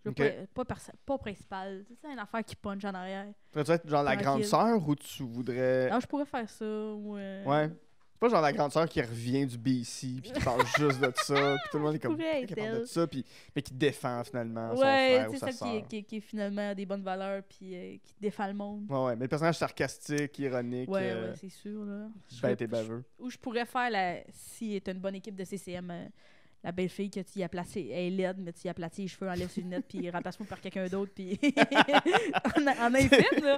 Je veux Ok. pas principal. C'est une affaire qui punch en arrière. Ferais-tu être genre la grande Tranquille. sœur ou tu voudrais... Alors, je pourrais faire ça. Ou, Ouais. Pas genre la grande sœur qui revient du BC, puis qui parle juste de ça, puis tout le monde est comme, Pourrait qui être parle de elle. ça, puis mais qui défend finalement son Ouais, frère ou c'est sa ça sœur. qui est finalement des bonnes valeurs puis qui défend le monde. Ouais, mais le personnage sarcastique, ironique, Ouais, c'est sûr. Là. bête et baveux. Ou je pourrais faire, si t'as une bonne équipe de CCM, la belle fille que tu y as placée, elle est laide, mais tu y as placé les cheveux, enlève ses lunettes, puis remplace-moi par quelqu'un d'autre, puis on a un film, là.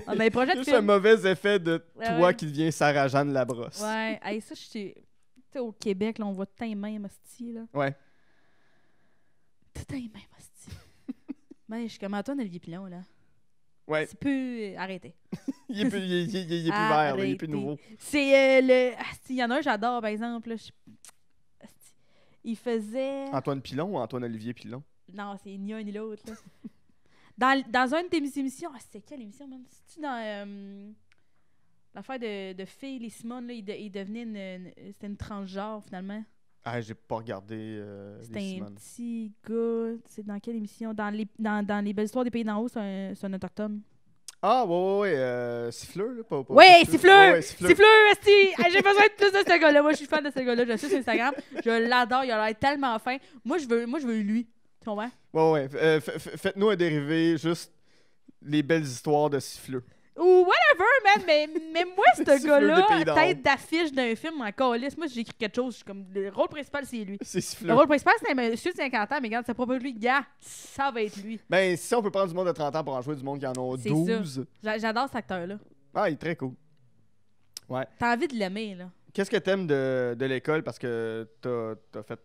On a un projet de Juste un film. mauvais effet de Ouais, toi ouais. qui deviens Sarah-Jeanne Labrosse. Ouais, hey, ça, tu sais, au Québec, là, on voit tout un même hostie, là. Ouais. Tout un même hostie. Mais je suis comme Antoine Olivier Pilon, là. Ouais. C'est plus... Arrêtez. Il est plus, il est plus vert, là, il est plus Arrêtez. nouveau. C'est le... Il y en a un, j'adore, par exemple, là. Asti. Il faisait... Antoine Pilon ou Antoine-Olivier Pilon? Non, c'est ni un ni l'autre, là. Dans une de mes émissions... Ah, c'était quelle émission, même? C'est-tu dans... l'affaire de Phil et Simone, là, il devenait c'était une transgenre, finalement. Ah, j'ai pas regardé C'était les un Simone. petit gars... C'est dans quelle émission? Dans les belles histoires des pays d'en haut, c'est un autochtone. Ah, ouais, Siffleur, là, pas Ouais, Siffleur! Ouais, Siffleur, esti! Hey, j'ai besoin de plus de ce gars-là. Moi, je suis fan de ce gars-là. Je le suis sur Instagram. Je l'adore. Il a l'air tellement fin. Moi, je veux lui. Tu comprends? Ouais. Faites-nous un dérivé, juste les belles histoires de Siffleur. Ou whatever, man. Mais moi, ce Siffleur gars-là, des pays d'en tête haut. d'affiche d'un film en calice. Moi, si j'écris quelque chose, je suis comme... Le rôle principal, c'est lui. C'est Le Siffleur. rôle principal, c'est un monsieur de 50 ans. Mais regarde, c'est pas lui. Gars, ça va être lui. Ben, si on peut prendre du monde de 30 ans pour en jouer du monde qui en ont C'est 12. J'adore cet acteur-là. Ah, il est très cool. T'as envie de l'aimer, là. Qu'est-ce que t'aimes de l'école? Parce que t'as fait,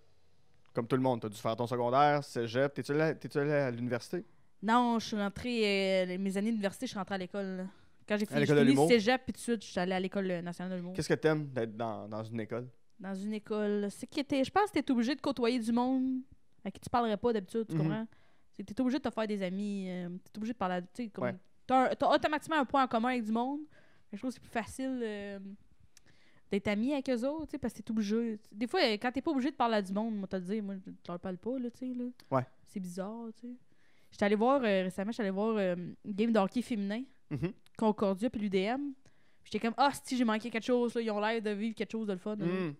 comme tout le monde, t'as dû faire ton secondaire, cégep. T'es-tu allé à l'université? Non, je suis rentrée... mes années d'université, je suis rentrée à l'école, là. Quand j'ai l'école de fini l'humour? cégep, puis tout de suite, je suis allée à l'école nationale de l'humour. Qu'est-ce que t'aimes d'être dans une école? Dans une école. Je pense que t'es obligé de côtoyer du monde à qui tu parlerais pas d'habitude, tu Mhm. comprends? C'est que t'es obligé de te faire des amis, t'es obligé de parler, tu sais, comme... Ouais. T'as automatiquement un point en commun avec du monde. Je trouve que c'est plus facile d'être ami avec eux autres, tu sais, parce que t'es obligé. Des fois, quand t'es pas obligé de parler à du monde, moi, t'as dit, moi, je leur parle pas, là, tu sais, là. Ouais. C'est bizarre, tu sais. J'étais allée voir, récemment, une game de hockey féminin, Mhm. Concordia puis l'UDM. J'étais comme, ah, si j'ai manqué quelque chose, là, ils ont l'air de vivre quelque chose de le fun. là. Mm.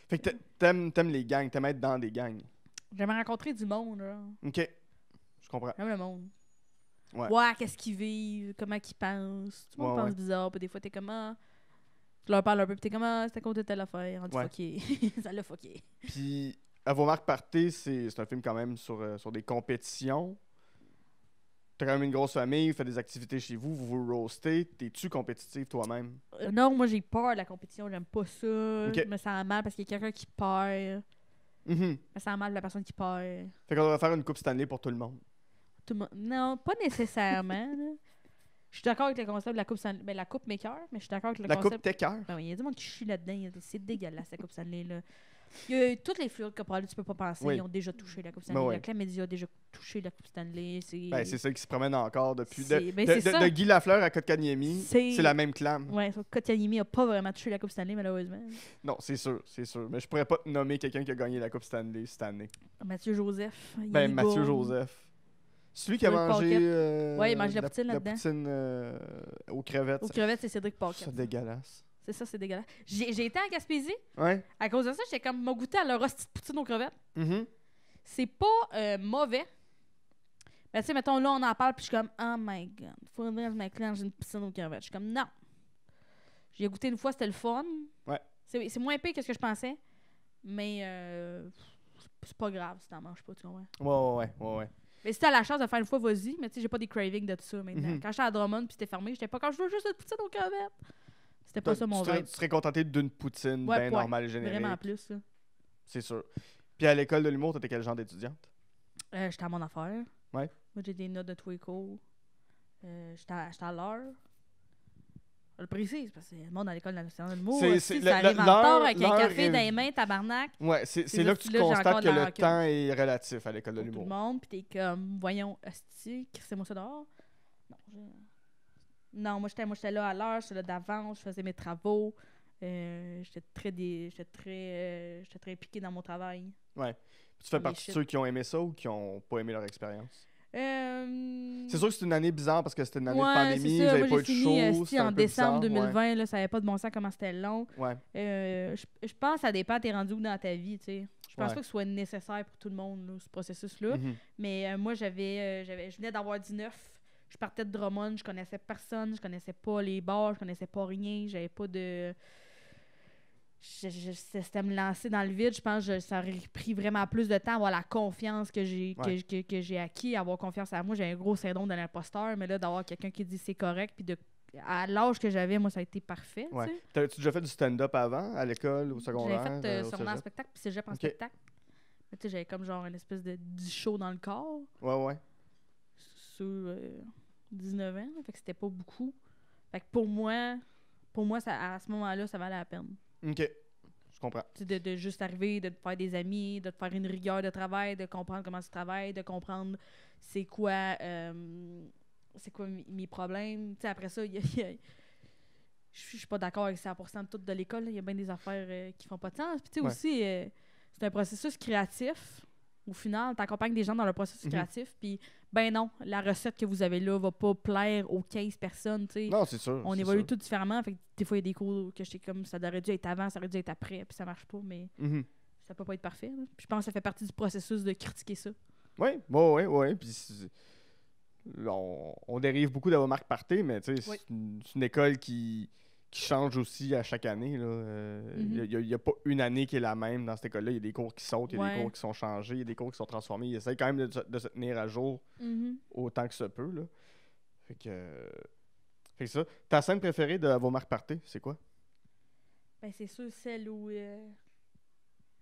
Fait que t'aimes les gangs, t'aimes être dans des gangs. J'aimerais rencontrer du monde, là. OK. Je comprends. J'aime le monde. Ouais. Voir qu'est-ce qu'ils vivent, comment ils pensent. Tout le monde Ouais, pense ouais. bizarre, puis des fois, t'es comme, ah... Tu leur parles un peu, puis t'es comme, ah, c'était à cause de telle affaire. On dit Ouais. fucké. Ça l'a fucké. Puis, à vos marques partez, c'est un film quand même sur des compétitions. T'as quand même une grosse famille, vous faites des activités chez vous, vous vous roastez. T'es-tu compétitive toi-même? Non, moi, j'ai peur de la compétition. J'aime pas ça. Ok. Je me sens mal parce qu'il y a quelqu'un qui perd. Mhm. Je me sens mal de la personne qui perd. Fait qu'on devrait faire une coupe Stanley pour tout le monde. Tout le monde... Non, pas nécessairement. là. Je suis d'accord avec le concept de la coupe Stanley. Ben, la coupe Maker, mais je suis d'accord avec le La concept... coupe Tecker. Ben oui, il y a du monde qui chie là-dedans. C'est dégueulasse, la coupe Stanley. Là. Il y a toutes les fluides que tu peux pas penser. Oui. Ils ont déjà touché la coupe Stanley. Ben ouais. La Clamédia a déjà touché la coupe Stanley. Ben, c'est celle qui se promène encore depuis. C'est- ben, c'est ça. De Guy Lafleur à Kotkaniemi, C'est- c'est la même clame. Ouais, sauf que Kotkaniemi a pas vraiment touché la coupe Stanley, malheureusement. Non, c'est sûr. Mais je pourrais pas te nommer quelqu'un qui a gagné la coupe Stanley cette année. Mathieu Joseph. il Ben, est Mathieu gourd. Celui Celui qui a Le mangé. Paquette. Ouais, il mange la poutine la là-dedans. poutine aux crevettes. Aux crevettes, c'est Cédric Paquette. C'est dégueulasse. C'est ça, c'est dégueulasse. J'ai été en Gaspésie. Ouais. À cause de ça, j'étais comme, m'a goûté à leur hostie de poutine aux crevettes. Mhm. C'est pas mauvais. Mais tu sais, mettons, là, on en parle, puis je suis comme, oh my god, faudrait que je m'acclenche une poutine aux crevettes. Je suis comme, non. J'ai goûté une fois, c'était le fun. Ouais. C'est moins pire que ce que je pensais. Mais c'est pas grave si t'en manges pas, tu comprends? Ouais. Mais si t'as la chance de faire une fois, vas-y. Mais tu sais, j'ai pas des cravings de tout ça maintenant. Mhm. Quand j'étais à Drummond, puis c'était fermé, j'étais pas, quand je veux juste une poutine aux crevettes. C'était pas Toi, ça mon tu vibe. serais contenté d'une poutine Ouais, bien point. normale et générique. Vraiment plus, là. C'est sûr. Puis à l'école de l'humour, t'étais quel genre d'étudiante? J'étais à mon affaire. Ouais. Moi, j'ai des notes de tous les cours. J'étais à l'heure. Je le précise, parce que le monde à l'école nationale de l'humour, C'est- aussi, c'est- ça le- arrive en l'heure- retard avec un l'heure café est- dans les mains, tabarnak. Ouais, c'est Ces là que tu hosties-là, j'ai constates encore que de la le rancune. temps est relatif à l'école de Pour tout le l'humour. monde, puis t'es comme, voyons, hostie, crissez-moi ça dehors. Non, moi, j'étais là à l'heure, j'étais là d'avance, je faisais mes travaux. J'étais très impliquée dans mon travail. Ouais. Puis tu fais Les partie de shit. ceux qui ont aimé ça ou qui ont pas aimé leur expérience? C'est sûr que c'est une année bizarre parce que c'était une année de Ouais, pandémie, c'est ça. j'avais Moi, pas eu j'ai de fini, show, c'était en un peu décembre bizarre, 2020, là, ça avait pas de bon sens comment c'était long. Ouais. Je pense que ça dépend, t'es rendu où dans ta vie, tu sais. Je pense Ouais. pas que ce soit nécessaire pour tout le monde, là, ce processus-là. Mhm. Mais moi, je venais d'avoir 19. Je partais de Drummond, je connaissais personne, je connaissais pas les bars, je connaissais pas rien, j'avais pas de... C'était me lancer dans le vide. Je pense que ça aurait pris vraiment plus de temps à avoir la confiance que j'ai Ouais. que j'ai acquis, à avoir confiance à moi. J'ai un gros syndrome de l'imposteur, mais là, d'avoir quelqu'un qui dit c'est correct, puis à l'âge que j'avais, moi, ça a été parfait. Ouais. Tu sais. T'avais-tu déjà fait du stand-up avant, à l'école, au secondaire? J'avais fait au secondaire en cégep? spectacle, puis cégep en Ok. spectacle. Mais tu sais, j'avais comme genre une espèce de 10 show dans le corps Ouais. sur 19 ans. Là, fait que c'était pas beaucoup. Fait que pour moi ça, à ce moment-là, ça valait la peine. OK. Je comprends. Tu sais, de juste arriver, de te faire des amis, de te faire une rigueur de travail, de comprendre comment tu travailles, de comprendre c'est quoi mes problèmes. Tu sais, après ça, je suis pas d'accord avec 100% de tout de l'école. Il y a bien des affaires qui font pas de sens. Puis tu sais Ouais. aussi, c'est un processus créatif. Au final, tu accompagnes des gens dans leur processus Mhm. créatif. Puis ben non, la recette que vous avez là va pas plaire aux 15 personnes. Tu sais. Non, c'est sûr. On c'est évolue sûr. tout différemment. Fait que des fois, il y a des cours que j'étais comme ça aurait dû être avant, ça aurait dû être après, puis ça marche pas, mais Mhm. ça peut pas être parfait. Là. Puis je pense que ça fait partie du processus de critiquer ça. Oui, ouais. Puis on dérive beaucoup de Marc Parté, mais tu sais, Oui. c'est une école qui change aussi à chaque année. Il n'y a pas une année qui est la même dans cette école-là. Il y a des cours qui sautent, il y a des Ouais. cours qui sont changés, il y a des cours qui sont transformés. Ils essayent quand même de se tenir à jour autant que ça peut. Là. Fait que ça. Ta scène préférée de vos Marc Parté, c'est quoi? Ben, c'est sûr, celle où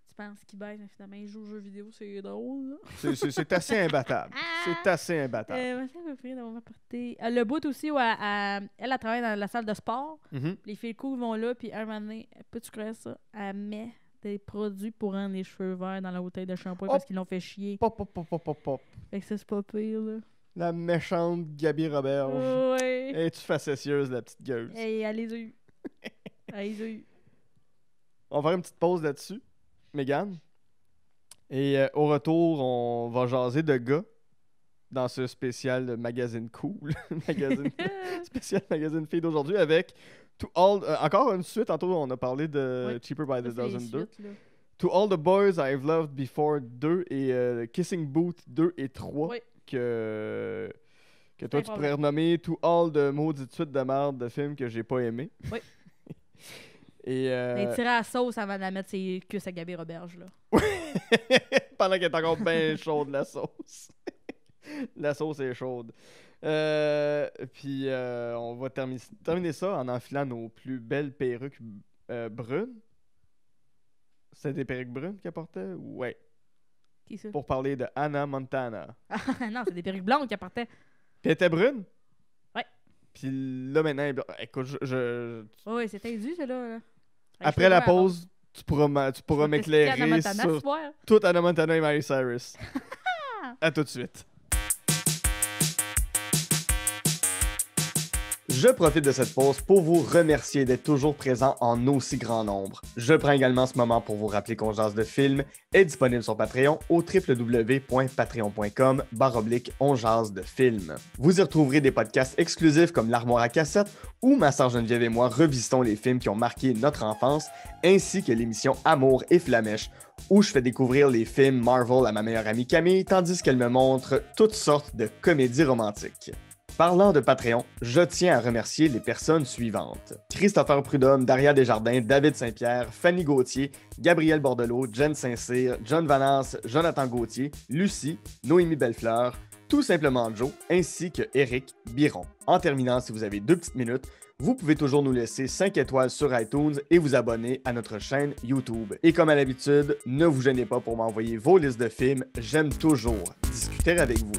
tu penses qu'il baisse, mais finalement, il joue aux jeux vidéo, c'est drôle. Là. C'est assez imbattable. C'est assez imbattable. Ma scène préférée dans mon apparté. Le bout aussi où elle travaille dans la salle de sport. Mhm. Les filles cool vont là, puis un moment donné, peux-tu croire ça? Elle met des produits pour rendre les cheveux verts dans la bouteille de shampoing parce qu'ils l'ont fait chier. Pop. Fait que ça, c'est pas pire, là. La méchante Gabi Roberge. Ouais. Es-tu facétieuse, la petite gueule? Hey, elle les a eu. Elle les a eu. On va faire une petite pause là-dessus, Mégane. Et au retour, on va jaser de gars dans ce spécial magazine cool. Spécial magazine fille d'aujourd'hui avec encore une suite. Tantôt, on a parlé de Ouais. Cheaper by the Ça, c'est les Dozen 2. suites, là. To All the Boys I've Loved Before 2 et Kissing Booth 2 et 3 Oui. que toi tu incroyable. pourrais renommer To All the maudites suites de merde de films que j'ai pas aimé. Oui. Et Elle tirait à la sauce avant de la mettre ses cuisses à Gabi Roberge, là. pendant qu'elle est encore bien chaude la sauce. La sauce est chaude. Puis on va terminer ça en enfilant nos plus belles perruques brunes. C'était des perruques brunes qu'elle portait? Ouais. Qui ça? Pour parler de Hannah Montana. Ah non, c'est des perruques blondes qui apportaient. Puis elle était brune? Ouais. Puis là, maintenant, elle est blonde. Écoute, Oui, c'est tendu, ça, là. après la pause, tu pourras m'éclairer sur... sur tout Hannah Montana et Miley Cyrus. À tout de suite. Je profite de cette pause pour vous remercier d'être toujours présent en aussi grand nombre. Je prends également ce moment pour vous rappeler qu'on jase de film est disponible sur Patreon au www.patreon.com/on jase de film. Vous y retrouverez des podcasts exclusifs comme l'Armoire à cassette où ma sœur Geneviève et moi revisitons les films qui ont marqué notre enfance, ainsi que l'émission Amour et Flamèche où je fais découvrir les films Marvel à ma meilleure amie Camille tandis qu'elle me montre toutes sortes de comédies romantiques. Parlant de Patreon, je tiens à remercier les personnes suivantes. Christopher Prudhomme, Daria Desjardins, David Saint-Pierre, Fanny Gauthier, Gabriel Bordelot, Jen Saint-Cyr, John Vanasse, Jonathan Gauthier, Lucie, Noémie Bellefleur, tout simplement Joe, ainsi que Eric Biron. En terminant, si vous avez 2 petites minutes, vous pouvez toujours nous laisser 5 étoiles sur iTunes et vous abonner à notre chaîne YouTube. Et comme à l'habitude, ne vous gênez pas pour m'envoyer vos listes de films, j'aime toujours discuter avec vous.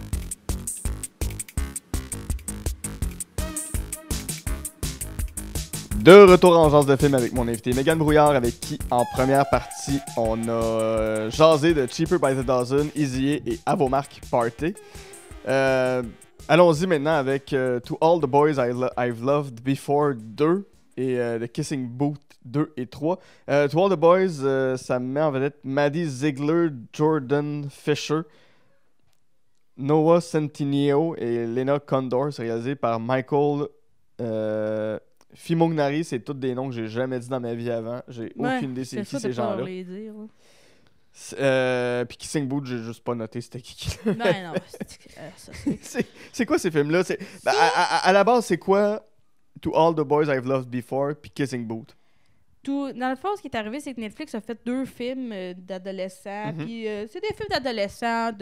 De retour en jase de film avec mon invité Mégane Brouillard, avec qui, en première partie, on a jasé de Cheaper by the Dozen, Easy A et Avomark Party. Allons-y maintenant avec To All the Boys I've Loved Before 2 et The Kissing Booth 2 et 3. To All the Boys, ça me met en vedette Maddie Ziegler, Jordan Fisher. Noah Centineo et Lena Condor. C'est réalisé par Michael Fimognari. C'est tous des noms que j'ai jamais dit dans ma vie avant. J'ai aucune idée c'est qui ces gens-là. Puis Kissing Booth, j'ai juste pas noté c'était qui. Ben non, c'est quoi ces films-là? À la base, c'est quoi To All the Boys I've Loved Before puis Kissing Booth? Dans le fond, ce qui est arrivé, c'est que Netflix a fait 2 films d'adolescents. Puis c'est des films d'adolescents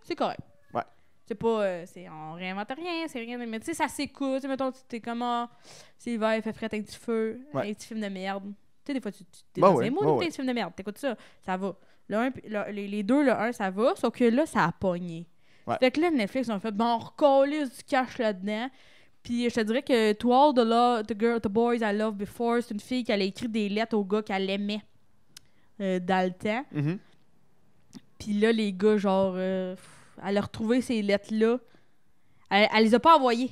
c'est correct. Ouais. C'est pas... on réinvente rien, c'est rien. Mais tu sais, ça s'écoute. Mettons, t'es comme... c'est l'hiver, il fait frais, t'as un petit feu, un petit film de merde. Tu sais, des fois, tu t'es dans un mood, t'as un petit film de merde. T'écoutes ça, ça va. Les deux, le 1, ça va. Sauf que là, ça a pogné. Ouais. Fait que là, Netflix, on fait... Bon, on recollise du cash là-dedans. Puis je te dirais que To All the Boys I Loved Before, c'est une fille qui a écrit des lettres aux gars qu'elle aimait dans le temps. Mm-hmm. Puis là, les gars, genre, elle a retrouvé ces lettres-là. Elle les a pas envoyées.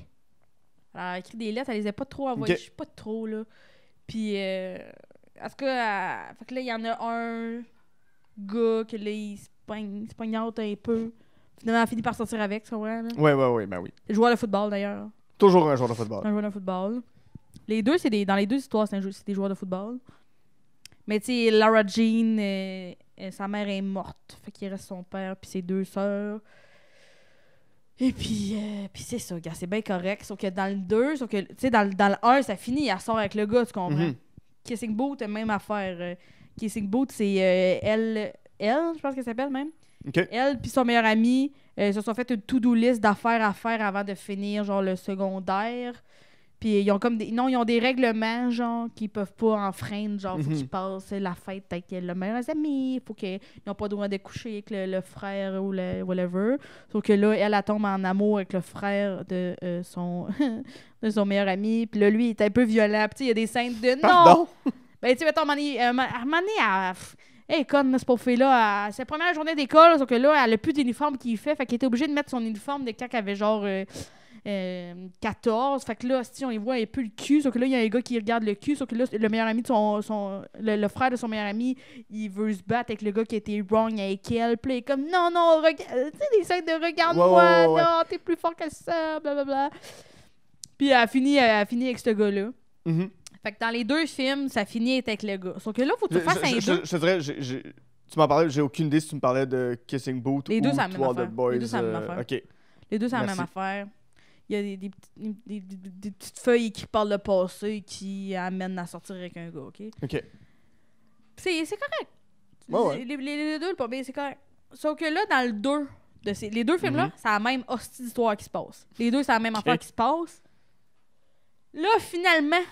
Elle a écrit des lettres, elle les a pas trop envoyées. Okay. Je sais pas trop, là. Puis, en tout cas, fait que là, il y en a un gars que là, il se poignarde un peu. Finalement, elle a fini par sortir avec, tu comprends, là? Ouais, ben oui. C'est le joueur de football, d'ailleurs. Toujours un joueur de football. Un joueur de football. Les deux, dans les deux histoires, c'est des joueurs de football. Mais tu sais, Lara Jean, sa mère est morte. Fait qu'il reste son père puis ses 2 sœurs. Et puis c'est ça, gars, c'est bien correct. Sauf que dans le 2, tu sais, dans le 1, ça finit, elle sort avec le gars, tu comprends? Mm-hmm. Kissing Booth, même affaire. Kissing Booth, c'est elle, je pense qu'elle s'appelle même. Okay. Elle puis son meilleur ami se sont fait une to-do list d'affaires à faire avant de finir genre le secondaire. Puis ils ont comme ils ont des règlements genre qu'ils peuvent pas enfreindre, genre faut qu'ils passent la fête avec le meilleur ami, faut qu'ils n'ont pas le droit de coucher avec le frère ou le whatever. Sauf que là elle tombe en amour avec le frère de son de son meilleur ami, puis là lui il est un peu violent, puis il y a des scènes de non. Ben tu sais mettons à un moment donné, hey, conne, cette pauvre fille-là, c'est la première journée d'école, sauf que là, elle a plus d'uniforme qu'il fait, fait qu'elle était obligée de mettre son uniforme de quand elle avait genre 14. Fait que là, si on y voit un peu le cul, sauf que là, il y a un gars qui regarde le cul, sauf que là, le meilleur ami de le frère de son meilleur ami, il veut se battre avec le gars qui a été wrong avec elle. Puis là, il est comme, non, regarde, tu sais, des scènes de regarde-moi, non, t'es plus fort que ça, blablabla. Puis elle a fini avec ce gars-là. Mm-hmm. Fait que dans les 2 films, ça finit avec le gars. Sauf que là, faut que tu fasses un 2. Je te dirais, tu m'en parlais, j'ai aucune idée si tu me parlais de Kissing Booth Les deux, ou c'est la même To All the affaire. Boys. Les deux, c'est la même affaire. OK. Les deux, c'est la même affaire. Il y a des petites feuilles qui parlent de passé qui amènent à sortir avec un gars, OK? OK. C'est correct. Ouais. Les deux, le pas bien, c'est correct. Sauf que là, dans le 2, les 2 films-là, c'est la même hostie d'histoire qui se passe. Les deux, c'est la même affaire qui se passe. Là, finalement...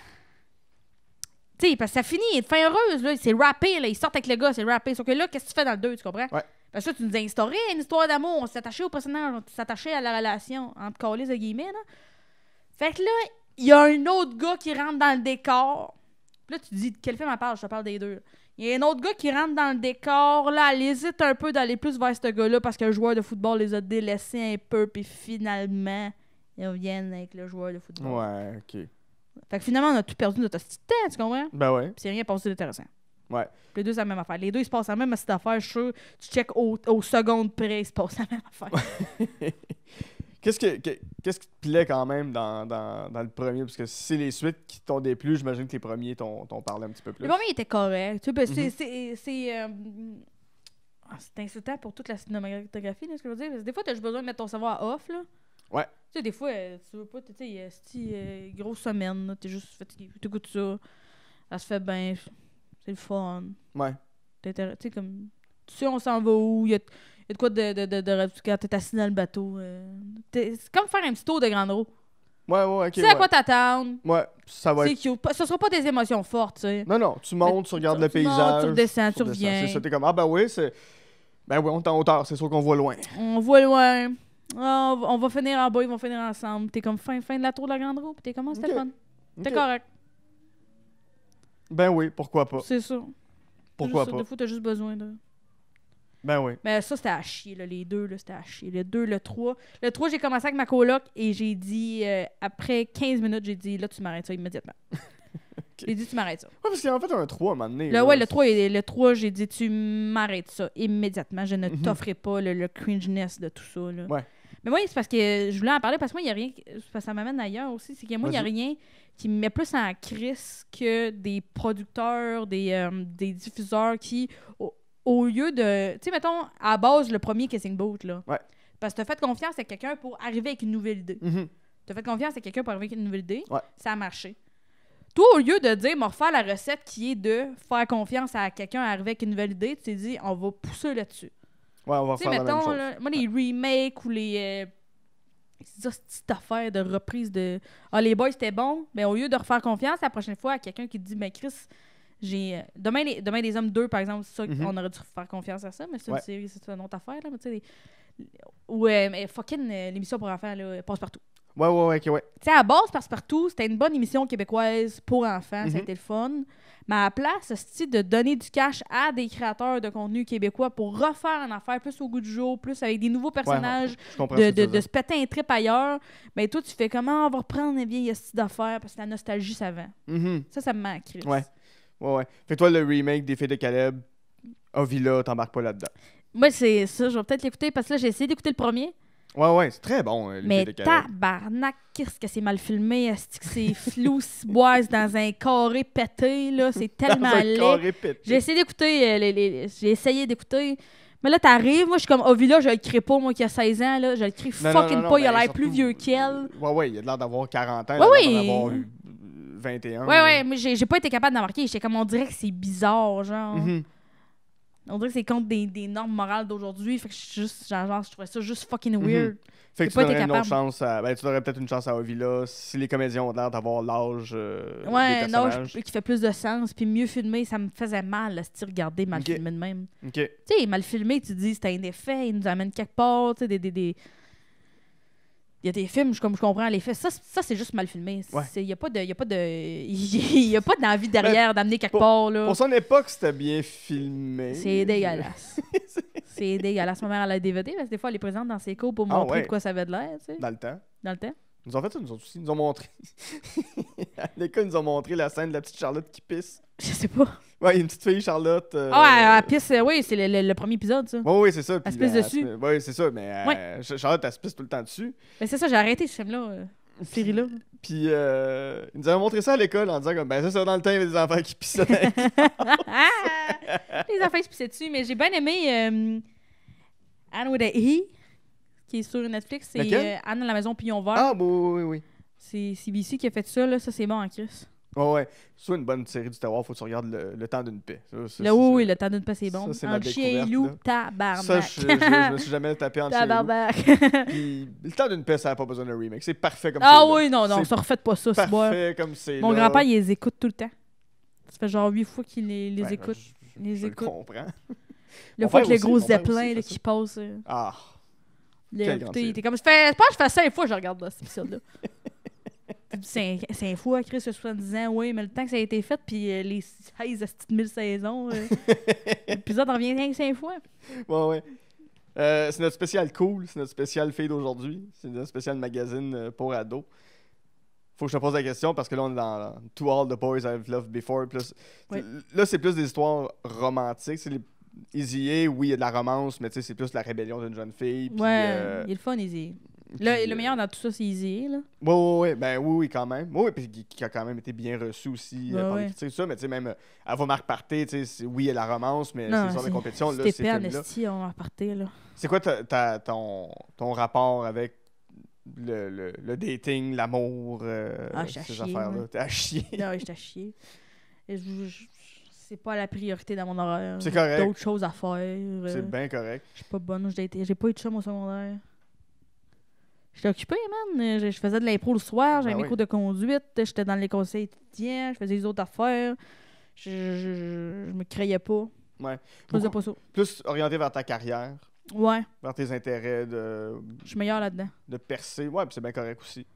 Tu sais, parce que ça finit de fin heureuse, là. C'est rappé, là. Ils sortent avec le gars, c'est rappé. Sauf que là, qu'est-ce que tu fais dans le 2, tu comprends? Ouais. Parce que là, tu nous as instauré une histoire d'amour. On s'est attaché au personnage, on s'est attaché à la relation, entre calices de guillemets, là. Fait que là, il y a un autre gars qui rentre dans le décor. Puis là, tu te dis, de quel film elle parle? Je te parle des 2. Il y a un autre gars qui rentre dans le décor. Là, elle hésite un peu d'aller plus vers ce gars-là parce que le joueur de football les a délaissés un peu. Puis finalement, ils reviennent avec le joueur de football. Ouais, OK. Fait que finalement, on a tout perdu notre hostie de temps, tu comprends? Ben ouais. Puis c'est rien passé d'intéressant. Ouais. Les deux, c'est la même affaire. Les deux, ils se passent la même astuce d'affaires. Je suis sûr, tu check au seconde près, ils se passent la même affaire. Qu'est-ce qui te plaît quand même dans le premier? Parce que si c'est les suites qui t'ont déplu, j'imagine que les premiers t'ont parlé un petit peu plus. Le premier était correct. Tu sais, c'est insultant pour toute la cinématographie, là, ce que je veux dire. Parce que des fois, tu as juste besoin de mettre ton savoir off, là. Ouais. Tu sais, des fois, tu veux pas, tu sais, grosse semaine, t'es juste fatigué, t'écoutes ça, ça se fait bien, c'est le fun. Ouais. Tu sais, comme, tu sais, on s'en va où, il y a de quoi de quand t'es assis dans le bateau. C'est comme faire un petit tour de grande roue. Ouais, ok. Tu sais à quoi t'attendre. Ouais, ça va être... C'est cute. Ce sera pas des émotions fortes, tu sais. Non, tu montes, tu regardes le paysage. Montes, tu redescends, tu reviens. C'est ça, t'es comme, ah ben oui, on est en hauteur, c'est sûr qu'on voit loin. On voit loin. On va finir en bas, ils vont finir ensemble. T'es comme fin de la tour de la grande roue, pis t'es comme, c'était le fun. T'es correct. Ben oui, pourquoi pas. C'est ça. Pourquoi pas. Des fois, t'as juste besoin de... Ben oui. Mais ça, c'était à chier, là. Les 2, là, c'était à chier. Le 2, le 3. Le 3, j'ai commencé avec ma coloc et j'ai dit, après 15 minutes, j'ai dit, là, tu m'arrêtes ça immédiatement. Okay. J'ai dit, tu m'arrêtes ça. Ouais, parce qu'il y a en fait un 3 à un moment donné. Le 3, j'ai dit, tu m'arrêtes ça immédiatement. Je ne t'offrerai pas le cringeness de tout ça, là. Ouais. Mais moi, c'est parce que je voulais en parler parce que moi, il y a rien. Parce que ça m'amène ailleurs aussi. C'est que moi, il y a Vas-y. rien qui me met plus en crise que des producteurs, des diffuseurs qui, au lieu de. Tu sais, mettons, à la base, le premier Kissing Booth, là. Ouais. Parce que t'as fait confiance à quelqu'un pour arriver avec une nouvelle idée. Mhm. T'as fait confiance à quelqu'un pour arriver avec une nouvelle idée. Ouais. Ça a marché. Toi, au lieu de dire, me refaire la recette qui est de faire confiance à quelqu'un à arriver avec une nouvelle idée, tu t'es dit, on va pousser là-dessus. Ouais, on va Tu sais, faire la même mettons, chose. là, moi, les remakes ou les petites affaires de reprise de Ah, les boys, c'était bon. Mais au lieu de refaire confiance la prochaine fois à quelqu'un qui te dit, ben Chris, j'ai. Demain, des Hommes 2, par exemple, c'est ça, Mhm. on aurait dû faire confiance à ça, mais c'est Ouais. une série, c'est une autre affaire, là. Mais tu sais, ou mais fucking l'émission pour enfants, là, passe partout. Ouais, ok, ouais. Tu sais, à la base, Passe-Partout, c'était une bonne émission québécoise pour enfants, ça a Mhm. été le fun. Mais à la place, c'est de donner du cash à des créateurs de contenu québécois pour refaire une affaire plus au goût du jour, plus avec des nouveaux personnages, Je comprends ce que tu veux de dire. se péter un trip ailleurs. Mais toi, tu fais comment on va reprendre une vieille style d'affaires parce que la nostalgie, ça vend. Mhm. Ça me manque. Chris. Ouais. Ouais. Fait que toi, le remake des Filles de Caleb, Ovila, t'embarques pas là-dedans. Moi, c'est ça, je vais peut-être l'écouter parce que là, j'ai essayé d'écouter le premier. Ouais, c'est très bon, les Mais Filles de Caleb. tabarnak, qu'est-ce que c'est mal filmé. Est-ce que c'est flou, ciboise dans un carré pété, là. C'est tellement Dans un laid. carré pété. J'ai essayé d'écouter, j'ai essayé d'écouter. Mais là, t'arrives, moi, je suis comme, Ovila, je le crie pas, moi, qui a 16 ans, là. Je le crie Non, fucking non, pas, il a ben, l'air plus surtout, vieux qu'elle. Ouais, il a l'air d'avoir 40 ans. Ouais, il a oui. l'air d'en avoir eu 21. Ouais, mais j'ai pas été capable d'en marquer. J'étais comme, on dirait que c'est bizarre, genre. Mhm. On dirait que c'est contre des normes morales d'aujourd'hui. Fait que je trouvais ça juste fucking Mhm. weird. Fait que J'ai tu pas été donnerais une autre capable. chance à... Ben, tu donnerais peut-être une chance à Ovila si les comédiens ont l'air d'avoir l'âge Ouais, des non, personnages. qui fait plus de sens. Puis mieux filmé, ça me faisait mal, là, si regarder mal Ok. filmé de même. OK. Tu sais, mal filmé, tu te dis, c'est un effet, il nous amène quelque part, tu sais, il y a des films, comme je comprends l'effet. Ça, c'est juste mal filmé. Ouais. Il y a pas d'envie derrière d'amener quelque part, là. Pour son époque, c'était bien filmé. C'est dégueulasse. C'est dégueulasse. Ma mère, elle a un DVD, parce que des fois, elle est présente dans ses cours pour Ah montrer ouais. de quoi ça avait de l'air, tu sais, Dans le temps. dans le temps. Ils nous ont fait ça, nous autres aussi. Ils nous ont montré. À l'école, ils nous ont montré la scène de la petite Charlotte qui pisse. Je sais pas. Ouais, une petite fille, Charlotte. Ah, elle pisse, oui, c'est le premier épisode, ça. Ouais, c'est ça. Elle puis se pisse dessus. Ouais, c'est ça, mais Ouais. Charlotte, elle se pisse tout le temps dessus. Mais c'est ça, j'ai arrêté ce film-là, cette série-là. Puis ils nous avaient montré ça à l'école en disant comme, ben ça, dans le temps, il y avait des enfants qui pissaient. Les enfants se pissaient dessus, mais j'ai bien aimé Anne with a E, qui est sur Netflix. C'est Laquelle? Anne à la maison Pignon Vert. Ah, bon, oui. C'est CBC qui a fait ça, là. Ça, c'est bon en Chris. Ouais. Soit une bonne série du terroir, faut que tu regardes le temps d'une paix. Ça, Là, oui, le temps d'une paix, c'est bon. ça, c'est ma Entre chien et découverte, loup, là. tabarnak. Ça, je me suis jamais tapé en chien. Tabarnak. Puis le temps d'une paix, ça n'a pas besoin d'un remake. C'est parfait comme Ah c'est là. oui, non, C'est ça refait pas ça, c'est bon. parfait comme c'est Mon là. grand-père, il les écoute tout le temps. Ça fait genre 8 fois qu'il les Ouais, écoute. Les je le écoute. comprends. Le Mon fois père que le aussi, gros mon père zeppelin aussi là, fait qui ça. passe. Ah, Là, Quel écoutez, grand il était comme, je pense que je fais 5 fois que je regarde là, cet épisode-là. 5 fois, Chris, il y a 70 ans, oui, mais le temps que ça a été fait, puis les 16 000 saisons, l'épisode revient 5 fois. ouais. C'est notre spécial cool, c'est notre spécial fille d'aujourd'hui. C'est notre spécial magazine pour ados. Faut que je te pose la question parce que là, on est dans To All the Boys I've Loved Before. Puis Oui. là, c'est plus des histoires romantiques. C'est les Easy A, oui, il y a de la romance, mais tu sais, c'est plus la rébellion d'une jeune fille. Puis, Ouais, il est le fun, Easy. puis, Le meilleur dans tout ça, c'est Easy, là. Ouais, ben oui, quand même. Oui, puis qui a quand même été bien reçu aussi Ouais, par ouais. les critiques, tout ça, mais tu sais, même Ava Marc Parté, tu sais, oui, il y a la romance, mais c'est genre de compétition, là, ces C'était épais, films-là. Esti, on va repartir, là. C'est quoi ton rapport avec le dating, l'amour, Ah, j'étais à ces chier, affaires-là? moi. T'es à chier. Non, j'étais à chier. Et c'est pas la priorité dans mon horaire. C'est J'ai correct. d'autres choses à faire. C'est bien correct. Je suis pas bonne. J'ai pas eu de chum au secondaire. J'étais occupée, man. Je faisais de l'impro le soir, j'avais Ben mes oui. cours de conduite, j'étais dans les conseils étudiants, je faisais les autres affaires. Je me créais pas. Ouais. Je faisais Beaucoup- pas ça. Plus orienté vers ta carrière, Ouais, vers tes intérêts de je suis meilleure là-dedans. percer. Ouais, puis c'est bien correct aussi.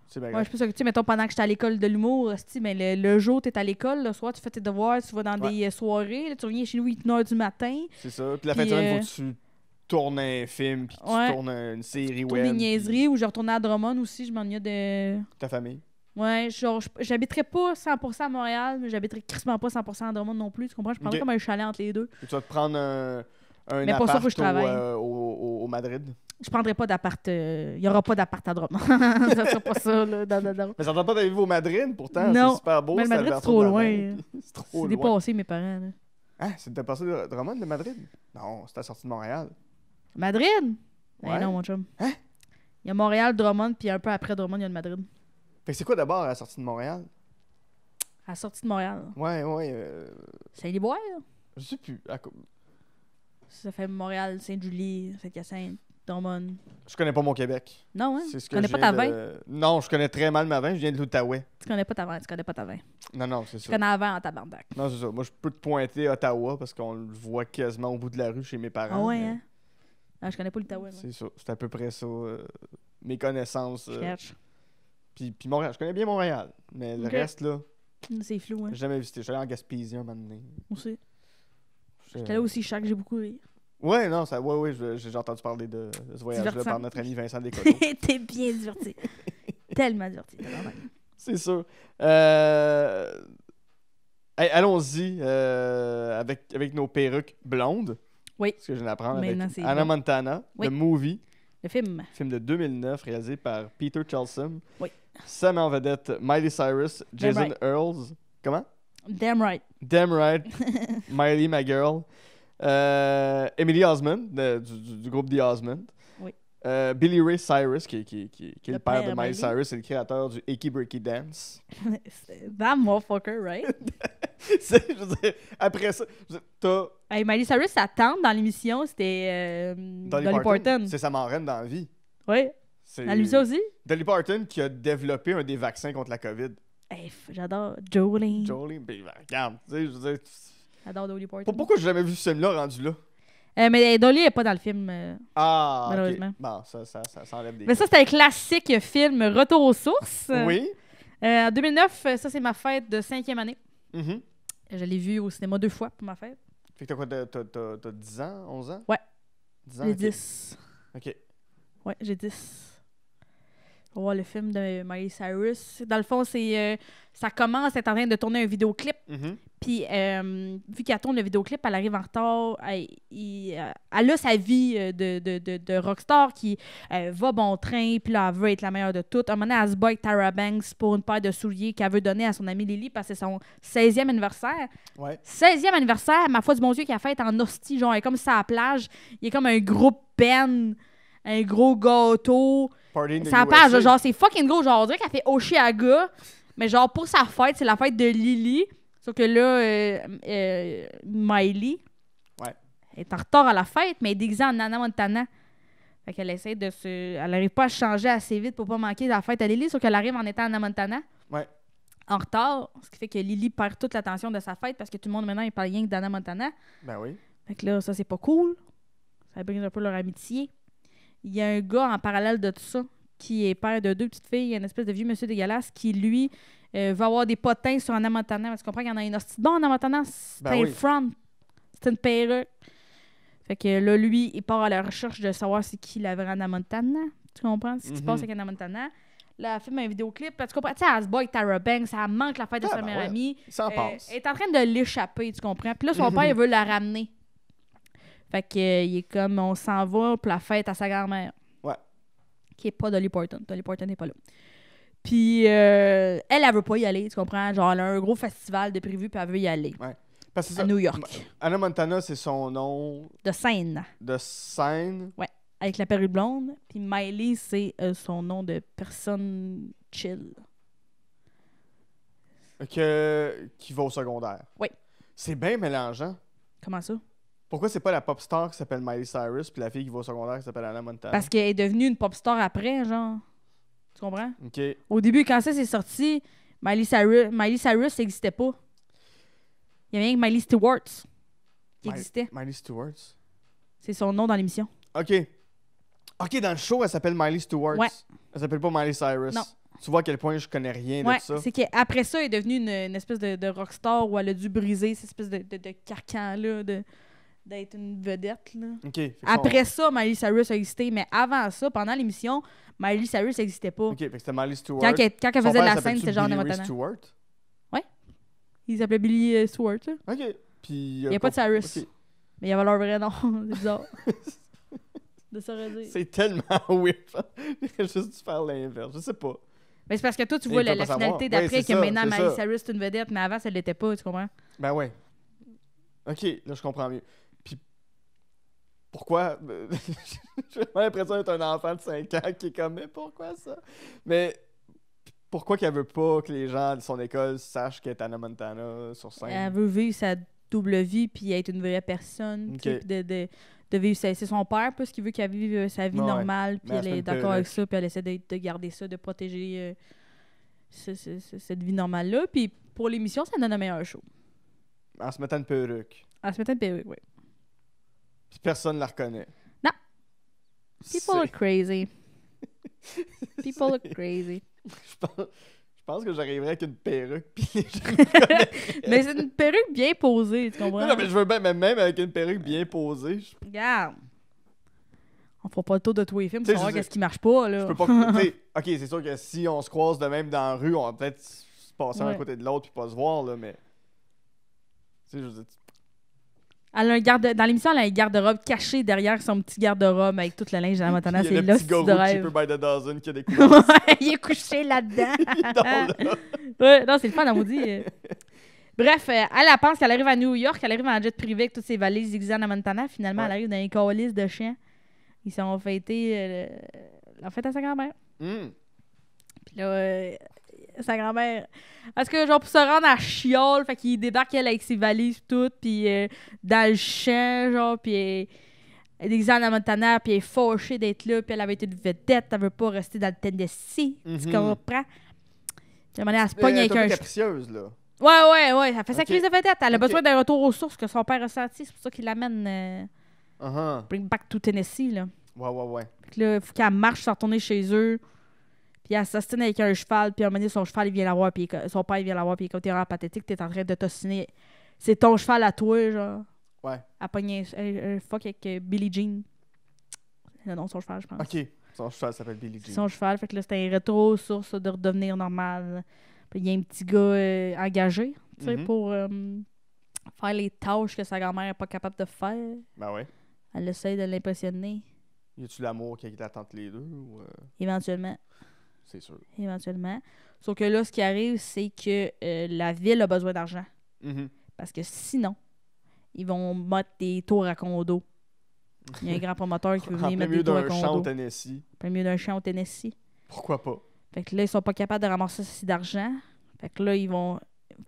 C'est bien Ouais, correct. je pense que, tu sais, mettons, pendant que j'étais à l'école de l'humour, mais le jour, t'es à l'école, le soir, tu fais tes devoirs, tu vas dans Ouais. des soirées, là, tu reviens chez nous 8h du matin, C'est ça. Puis la fin de Puis, semaine, faut que tu tournes un film, puis ouais. tu tournes une série tourner web. des puis niaiseries, ou je retournais à Drummond aussi, je m'ennuyais de... ta famille. Ouais, genre, j'habiterais pas 100% à Montréal, mais j'habiterais crissement pas 100% à Drummond non plus, tu comprends? Je prendrais Ok. comme un chalet entre les deux. Et tu vas te prendre un Mais pas ça, appart faut que je travaille. au Madrid. Je prendrai pas d'appart. Il y aura pas d'appart à Drummond. Ça sera pas ça, là. Non. Mais ça tente pas d'aller vivre au Madrid, pourtant. Non. C'est super beau. Mais le c'est Madrid, Alberto c'est trop de la loin. Mer. C'est trop C'est loin. dépassé, mes parents. Là. Ah, c'était passé de Drummond, de Madrid? Non, c'était sorti de Montréal. Madrid? Ouais. Eh non, mon chum. Hein? Il y a Montréal, Drummond, puis un peu après Drummond, il y a le Madrid. Fait que c'est quoi d'abord à la sortie de Montréal? À la sortie de Montréal. Ouais. Saint-Liboire? Je sais plus. Ça fait Montréal, Sainte-Julie, Saint-Hyacinthe, Drummond. Je connais pas mon Québec. Non, hein? C'est ce Tu que connais je pas viens ta vin? de- Non, je connais très mal ma vin. Je viens de l'Outaouais. Tu connais pas ta vin, tu connais pas ta vin. Non, c'est Tu ça. connais la vin en tabarnak. Non, c'est ça. Moi, je peux te pointer Ottawa parce qu'on le voit quasiment au bout de la rue chez mes parents. Ah ouais, mais hein? Ah, je connais pas l'Outaouais, moi. C'est ça. C'est à peu près ça. Mes connaissances. Je cherche. Puis Montréal. Je connais bien Montréal. Mais le Ok. reste, là, C'est flou, hein? j'ai jamais visité. Je suis allé en Gaspésie un moment donné. Aussi. Je- J'étais là aussi, chaque j'ai beaucoup ri. Ouais, non, ça, ouais, j'ai entendu parler de ce voyage-là Divertissant. par notre ami Vincent Descoteaux. T'es bien diverti. Tellement diverti. tabarnak. C'est sûr. Hey, allons-y avec nos perruques blondes. Oui. Ce que je viens d'apprendre avec Maintenant, c'est Anna blond. Montana, Oui. The Movie, Le film. film de 2009 réalisé par Peter Chalsom. Oui. Ça met en vedette Miley Cyrus, Jason right. Earls. Comment? Damn right. Damn right. Miley, my girl. Emily Osmond, du groupe The Osmond. Oui. Billy Ray Cyrus, qui est le père de père Miley Miley. Cyrus, c'est le créateur du Icky Breaky Dance. That motherfucker, right? Je veux dire, après ça, t'as Hey, Miley Cyrus, sa tante dans l'émission, c'était Dolly Parton. C'est sa marraine dans la vie. Oui. C'est Dans l'émission aussi? Dolly Parton qui a développé un des vaccins contre la COVID. Hey, j'adore Jolene. Jolie, ben, regarde, tu sais, je veux dire, J'adore Dolly Parton. pourquoi j'ai jamais vu ce film-là rendu là? Mais Dolly n'est pas dans le film. Ah, ok. Malheureusement. Bon, ça s'enlève des... Mais ça, c'était un classique film Retour aux sources. Oui. En 2009, ça, c'est ma fête de 5e année. Mhm. Je l'ai vu au cinéma 2 fois pour ma fête. Fait que t'as quoi, t'as 10 ans, 11 ans? Ouais. 10 ans, J'ai ok. 10. Ok. Ouais, j'ai 10. On va voir le film de Miley Cyrus. Dans le fond, c'est ça commence, elle est en train de tourner un vidéoclip. Mhm. Puis, vu qu'elle tourne le vidéoclip, elle arrive en retard. Elle a sa vie de rockstar qui va bon train, puis là, elle veut être la meilleure de toutes. Un moment donné, elle se bat avec Tyra Banks pour une paire de souliers qu'elle veut donner à son amie Lily parce que c'est son 16e anniversaire. Ouais. 16e anniversaire, ma foi du bon Dieu, qu'elle a fait en hostie, genre, elle est comme ça à la plage. Il y a comme un gros pen, un gros gâteau. Party in the Ça a page, USA. genre, c'est fucking gros. Genre, on dirait qu'elle fait Oshiaga. Mais genre, pour sa fête, c'est la fête de Lily. Sauf que là, Miley Ouais. est en retard à la fête, mais elle est déguisée en Anna Montana. Fait qu'elle essaie de se... Elle n'arrive pas à se changer assez vite pour pas manquer la fête à Lily, sauf qu'elle arrive en étant Anna Montana. Ouais. En retard, ce qui fait que Lily perd toute l'attention de sa fête parce que tout le monde maintenant, il parle rien que d'Anna Montana. Ben oui. Fait que là, ça, c'est pas cool. Ça brise un peu leur amitié. Il y a un gars en parallèle de tout ça qui est père de 2 petites filles, une espèce de vieux monsieur dégueulasse qui, lui, va avoir des potins sur Anna Montana. Tu comprends qu'il y en a une hostie. Bon, Anna Montana, c'est Ben un oui. front. C'est une perruque. Fait que là, lui, il part à la recherche de savoir c'est qui la vraie Anna Montana. Tu comprends ce qui se Mhm. passe avec Anna Montana? Là, elle filme un vidéoclip. Tu comprends? Tu sais, elle se bat avec Tyra Banks. Ça manque la fête de Ah, sa ben meilleure ouais. amie. Il s'en passe. Elle est en train de l'échapper, tu comprends? Puis là, son Mhm. père, il veut la ramener. Fait que, il est comme, on s'en va pour la fête à sa grand-mère. Ouais. Qui est pas Dolly Parton. Dolly Parton n'est pas là. Puis, elle veut pas y aller, tu comprends? Genre, elle a un gros festival de prévu, puis elle veut y aller. Parce que c'est À ça. New York. Anna Montana, c'est son nom De scène. de scène. Avec la perruque blonde. Puis Miley, c'est son nom de personne chill. Qui va au secondaire. Oui. C'est bien mélangeant. Comment ça? Pourquoi c'est pas la pop star qui s'appelle Miley Cyrus puis la fille qui va au secondaire qui s'appelle Anna Montana? Parce qu'elle est devenue une pop star après, genre. Tu comprends? OK. Au début, quand ça s'est sorti, Miley Cyrus, ça n'existait pas. Il y avait rien que Miley Stewart qui existait. Miley Stewart. C'est son nom dans l'émission. OK. OK, dans le show, elle s'appelle Miley Stewart. Ouais. Elle s'appelle pas Miley Cyrus. Non. Tu vois à quel point je connais rien Ouais, de ça. c'est qu'après ça, elle est devenue une espèce de rockstar où elle a dû briser cette espèce de carcan-là d'être une vedette. Là. OK. Fait que Après ça, Miley Cyrus a existé, mais avant ça, pendant l'émission, Miley Cyrus n'existait pas. OK, fait que c'était Miley Stewart. Quand elle Son faisait de père la scène, s'appelle-tu c'était genre Billy Ray Montana. Stewart? Il s'appelait Billy Stewart. Là. OK. Puis... Il n'y a pas de Cyrus. OK. Mais il y avait leur vrai nom. C'est bizarre. De ça redire. C'est tellement weird. J'aurais juste dû faire l'inverse. Je sais pas. Mais c'est parce que toi, tu Mais vois il peut la pas savoir. finalité Ouais, d'après c'est que ça, maintenant, c'est Miley ça. Cyrus, c'est une vedette, mais avant, ça l'était pas, tu comprends? Ben ouais. Ok, là, je comprends mieux. Puis, pourquoi... J'ai vraiment l'impression d'être un enfant de 5 ans qui est comme, mais pourquoi ça? Mais pourquoi qu'elle veut pas que les gens de son école sachent qu'elle est Hannah Montana sur scène? Elle veut vivre sa double vie puis être une vraie personne. Ok. Tu sais, puis de vivre c'est son père parce qu'il veut qu'elle vive sa vie Ouais. normale puis Mais elle elle se met est une d'accord avec perruque. ça puis elle essaie de garder ça, de protéger cette vie normale-là. Puis pour l'émission, ça donne un meilleur show. En se mettant une perruque. Elle se mettait une perruque, oui. Puis personne la reconnaît. Non. C'est- People are crazy. People are crazy. Je pense que j'arriverais avec une perruque puis les gens me reconnaîtraient. Mais c'est une perruque bien posée, tu comprends? Non, mais je veux bien, mais même avec une perruque bien posée, Regarde. On fera pas le tour de tous les films pour Tu sais, savoir je- qu'est-ce qui marche pas, là. je peux pas... tu sais, ok, c'est sûr que si on se croise de même dans la rue, on va peut-être se passer un Ouais. à côté de l'autre puis pas se voir, là, mais... Tu sais, je veux dire... Elle a dans l'émission, elle a un garde-robe caché derrière son petit garde-robe avec tout le linge de la Montana. Il y a C'est le là, petit c'est gars de roux rêve. Cheaper by the Dozen qui a découvert Ouais, il est couché là-dedans. Il dort là. Ouais, non, c'est le fun, elle maudit. Bref, elle pense qu'elle arrive à New York, elle arrive en jet privé avec toutes ses valises déguisées en Montana. Finalement, Ouais. elle arrive dans un colis de chiens. Ils sont fêtés la fête à sa grand-mère. Hum. Puis là, sa grand-mère... Parce que, genre, pour se rendre à Chiole, fait qu'il débarque, elle, avec ses valises tout, puis dans le champ, genre, puis elle est déguisée en Montana, puis elle est fâchée d'être là, puis elle avait été une vedette, elle veut pas rester dans le Tennessee, tu Mhm. comprends? Puis à un moment donné, elle se pogne avec Elle est un... un peu capricieuse, là. Ouais, elle fait sa Ok. crise de vedette, elle a Ok. besoin d'un retour aux sources que son père a senti, c'est pour ça qu'il l'amène Uh-huh. bring back to Tennessee, là. Ouais. Fait que là, il faut qu'elle marche sans retourner chez eux. Puis elle s'ostine avec un cheval. Puis à un moment donné, son cheval, il vient la voir. Puis son père, il vient la voir. Puis il est comme, t'es vraiment pathétique. T'es en train de t'ostiner. C'est ton cheval à toi, genre. Ouais. Elle pogne un fuck avec Billie Jean. C'est le nom de son cheval, je pense. Ok. Son cheval s'appelle Billie C'est Jean. son cheval. Fait que là, c'était un retour aux sources de redevenir normal. Puis il y a un petit gars engagé, tu sais, Mhm. pour faire les tâches que sa grand-mère n'est pas capable de faire. Ben ouais. Elle essaie de l'impressionner, Y a-tu l'amour qui attend entre les deux ou... éventuellement. C'est sûr. Éventuellement. Sauf que là, ce qui arrive, c'est que la ville a besoin d'argent. Mhm. Parce que sinon, ils vont mettre des tours à condo. Il y a un grand promoteur qui veut En venir plein mettre milieu des tours à d'un champ au condo. Tennessee. En plein milieu d'un champ au Tennessee. Pourquoi pas? Fait que là, ils sont pas capables de ramasser assez d'argent. Fait que là, ils vont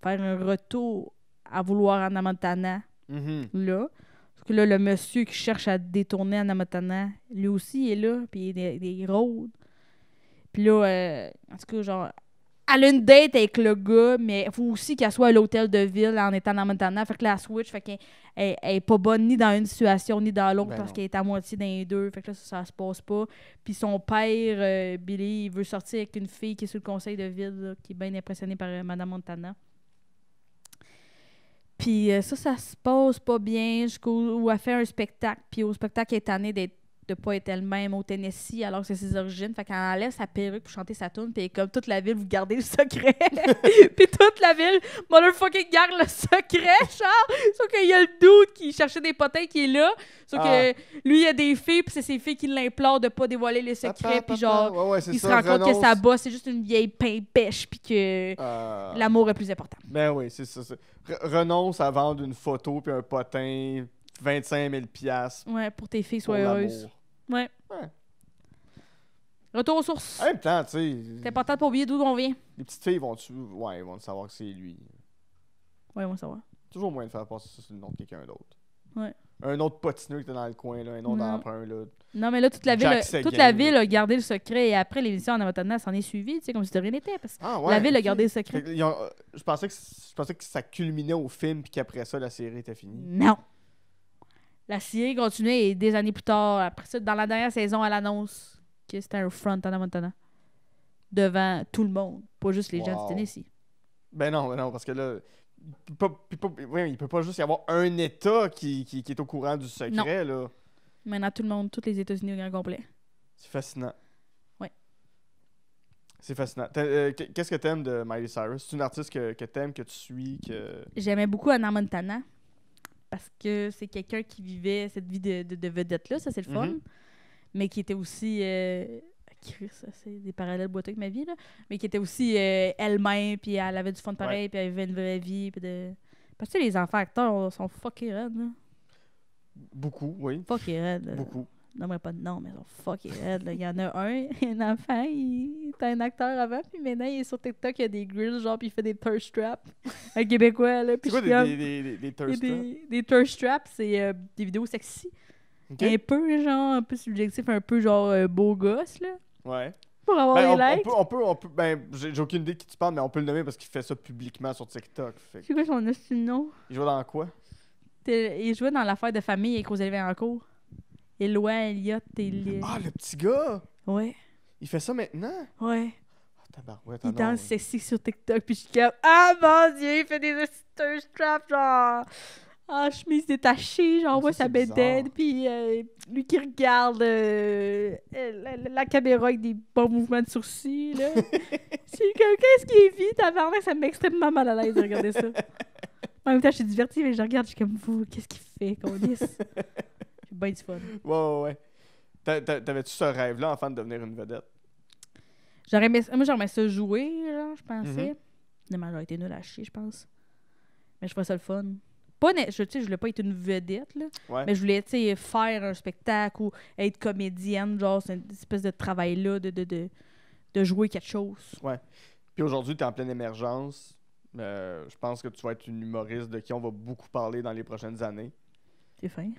faire un retour à vouloir Hannah Montana, Mhm. là. Parce que là, le monsieur qui cherche à détourner Hannah Montana, lui aussi, il est là, puis il rôde. Puis là, en tout cas, genre, elle a une date avec le gars, mais il faut aussi qu'elle soit à l'hôtel de ville en étant dans Montana. Fait que là, elle switch, fait qu'elle elle est pas bonne ni dans une situation ni dans l'autre Ben parce non. qu'elle est à moitié dans les deux. Fait que là, ça se passe pas. Puis son père, Billy, il veut sortir avec une fille qui est sur le conseil de ville, là, qui est bien impressionnée par Madame Montana. Puis ça se passe pas bien jusqu'où où elle fait un spectacle. Puis au spectacle, elle est tannée de pas être elle-même au Tennessee alors que c'est ses origines. Fait qu'elle enlève sa perruque pour chanter sa tune. Puis comme toute la ville, vous gardez le secret. Puis toute la ville, motherfucking garde le secret, genre. Sauf qu'il y a le dude qui cherchait des potins qui est là. Sauf que lui, il a des filles. Puis c'est ses filles qui l'implorent de pas dévoiler les secrets. Puis genre, Ouais, c'est il se ça, rend compte que renonce. sa bosse, c'est juste une vieille pain-pêche. Puis que l'amour est plus important. Ben oui, c'est ça. Renonce à vendre une photo puis un potin 25 000 $. Ouais, pour tes filles Pour soient heureuses. l'amour. Ouais. Ouais. Retour aux sources. En même temps, tu sais, C'est important de pas oublier d'où on vient. les petites filles vont-tu... Ouais, ils vont savoir que c'est lui. Ouais, on va savoir. Toujours moyen de faire passer ça sur le nom de quelqu'un d'autre. Ouais. Un autre potineux qui était dans le coin, là, un autre Non. d'emprunt, là. Non, mais là, toute la Jack Seguin. ville a gardé le secret et après l'émission en Montana s'en est suivie, tu sais, comme si de rien n'était. Parce que Ah ouais. la ville a ok. gardé le Fait secret. que je pensais que ça culminait au film puis qu'après ça, la série était finie. Non. La série continuait et des années plus tard, après ça, dans la dernière saison, elle annonce que c'était un front en Montana. Devant tout le monde, pas juste les gens Wow. du Tennessee. Ben non, parce que là, il peut pas juste y avoir un État qui est au courant du secret, là. Maintenant, tout le monde, tous les États-Unis au grand complet. C'est fascinant. Ouais. C'est fascinant. Qu'est-ce que t'aimes de Miley Cyrus? C'est une artiste que t'aimes, que tu suis, que... J'aimais beaucoup Hannah Montana. parce que c'est quelqu'un qui vivait cette vie de vedette-là, ça, c'est le fun. Mhm. Mais qui était aussi... Chris, ça, c'est des parallèles boiteux avec ma vie, là. Mais qui était aussi elle-même, puis elle avait du fun pareil, puis elle vivait une vraie vie, puis de... Parce que les enfants acteurs sont fuckés raides, là. Beaucoup, oui. Fuckés raides, là. Beaucoup. Non, pas de nom, mais ils sont fuckés raides, là. Il y en a un enfant, il était un acteur avant, puis maintenant, il est sur TikTok, il y a des grills, genre, puis il fait des thirst traps. Un Québécois, là. Puis C'est quoi je suis comme- des thirst traps? des thirst traps, c'est des vidéos sexy. Ok. Un peu, genre, un peu subjectif, un peu, genre, beau gosse, là. Ouais. Pour avoir Ben, des likes. on peut, ben, j'ai aucune idée de qui tu parles, mais on peut le nommer parce qu'il fait ça publiquement sur TikTok. Fait que- C'est quoi son estime nom? Il joue dans quoi? Il jouait dans l'affaire de famille avec Rosalie en cours. Éloi, Elliot, et... Ah, le petit gars! Ouais, Il fait ça maintenant? ouais. Ah, tabarouette, Il ah non. danse sexy sur TikTok, puis je suis comme, ah mon dieu, il fait des thirst traps, genre, en chemise détachée, genre, on Ah, voit ça, sa c'est bédaine, bizarre. puis lui qui regarde la caméra avec des bons mouvements de sourcils, là. C'est comme, qu'est-ce qu'il vit, tabarnak, ça me met extrêmement mal à l'aise de regarder ça. En même temps, je suis divertie, mais je regarde, je suis comme, vous, qu'est-ce qu'il fait, qu'on dise? J'ai bien du fun. Ouais. T'avais-tu ce rêve-là, enfant, de devenir une vedette? Moi, j'aimerais ça jouer, genre, je pensais. Mhm. Finalement, j'aurais été nulle à chier, je pense. Mais je trouvais ça le fun. Pas je voulais pas être une vedette, là. Ouais. Mais je voulais, tu sais, faire un spectacle ou être comédienne, genre, c'est une espèce de travail-là, de jouer quelque chose. Puis aujourd'hui, t'es en pleine émergence. Je pense que tu vas être une humoriste de qui on va beaucoup parler dans les prochaines années. C'est fin.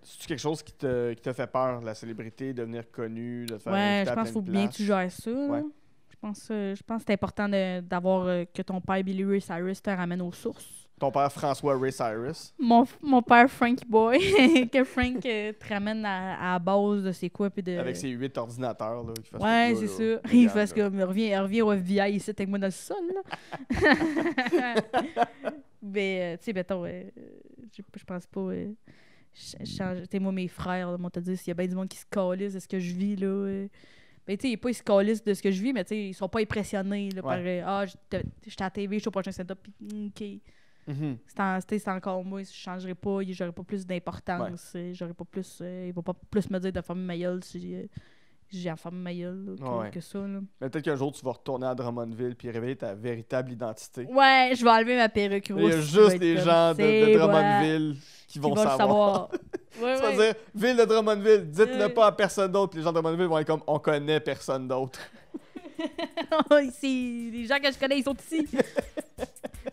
C'est-tu quelque chose qui te fait peur, la célébrité, devenir connu, de te faire Ouais, inviter je à pense plein qu'il faut de bien que places? tu gères ça, là. Ouais. Je pense que c'est important d'avoir que ton père Billy Ray Cyrus te ramène aux sources. Ton père François Ray Cyrus. Mon père Frankie Boy, que Frank te ramène à la base de c'est quoi, puis de... Avec ses 8 ordinateurs. Là, qui fassent Ouais, tout c'est ça. ça. Là. Il Regarde, fasse là. comme, reviens au FBI ici avec moi dans le sol, là. Mais, tu sais, mettons, je pense pas... T'sais, moi, mes frères, là, m'ont te dit, s'il y a bien du monde qui se calisse de ce que je vis, là... Ben, tu sais, ils se calissent de ce que je vis, mais tu sais, ils sont pas impressionnés, là, par... Ah, j'étais à la TV, je suis au prochain stand-up, puis OK. Mhm. C'est encore moi, je changerais pas, j'aurais pas plus d'importance, j'aurais pas plus... ils vont pas plus me dire de fermer ma gueule si j'ai à fermer ma gueule, là, Ouais. que ça, là. Mais peut-être qu'un jour, tu vas retourner à Drummondville puis révéler ta véritable identité. Ouais, je vais enlever ma perruque Il rouge. y a juste les gens de Drummondville qui vont le savoir. Ouais, Tu vas ouais. dire, ville de Drummondville, dites-le Ouais. pas à personne d'autre. Puis les gens de Drummondville vont être comme, on connaît personne d'autre. Ici, les gens que je connais, ils sont ici.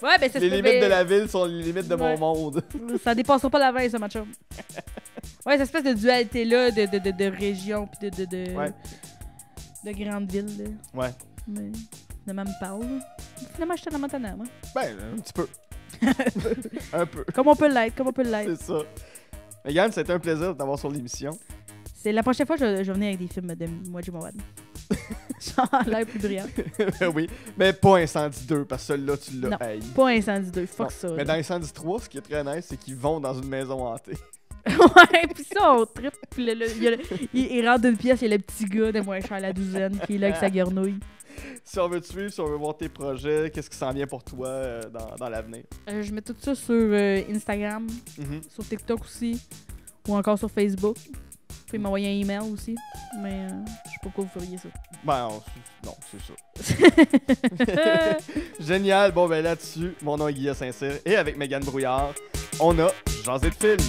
Ouais, ben c'est Les ça, limites mais de la ville sont les limites de mon Ouais. monde. Ça dépassera pas la 20, ça, match. Ouais, cette espèce de dualité-là de région pis Ouais. de grande ville. Là. Ouais. Mais, finalement, me parle. Là. Finalement, je suis dans la Montana, moi. Ben, un petit peu. Un peu. Comme on peut l'être. C'est ça. Mais Yann, c'était un plaisir de t'avoir sur l'émission. C'est la prochaine fois que je vais venir avec des films de moi, Jim Howard. Genre, l'air plus brillant. Oui. Mais pas Incendie 2, parce que celui-là, tu Non. l'as haï. Pas Incendie 2, fuck Non. ça. Mais là. dans Incendie 3, ce qui est très nice, c'est qu'ils vont dans une maison hantée. Ouais, pis ça, on trippe. Pis il rentre d'une pièce, il y a le petit gars de moins cher à la douzaine qui est là avec sa guernouille. Si on veut te suivre, si on veut voir tes projets, qu'est-ce qui s'en vient pour toi dans l'avenir? Je mets tout ça sur Instagram, Mhm. sur TikTok aussi, ou encore sur Facebook. Vous pouvez m'envoyer un email aussi, mais je sais pas pourquoi vous feriez ça. Ben, non, c'est ça. Génial. Bon, ben là-dessus, mon nom est Guillaume Saint-Cyr et avec Mégane Brouillard, on a Jasé de film.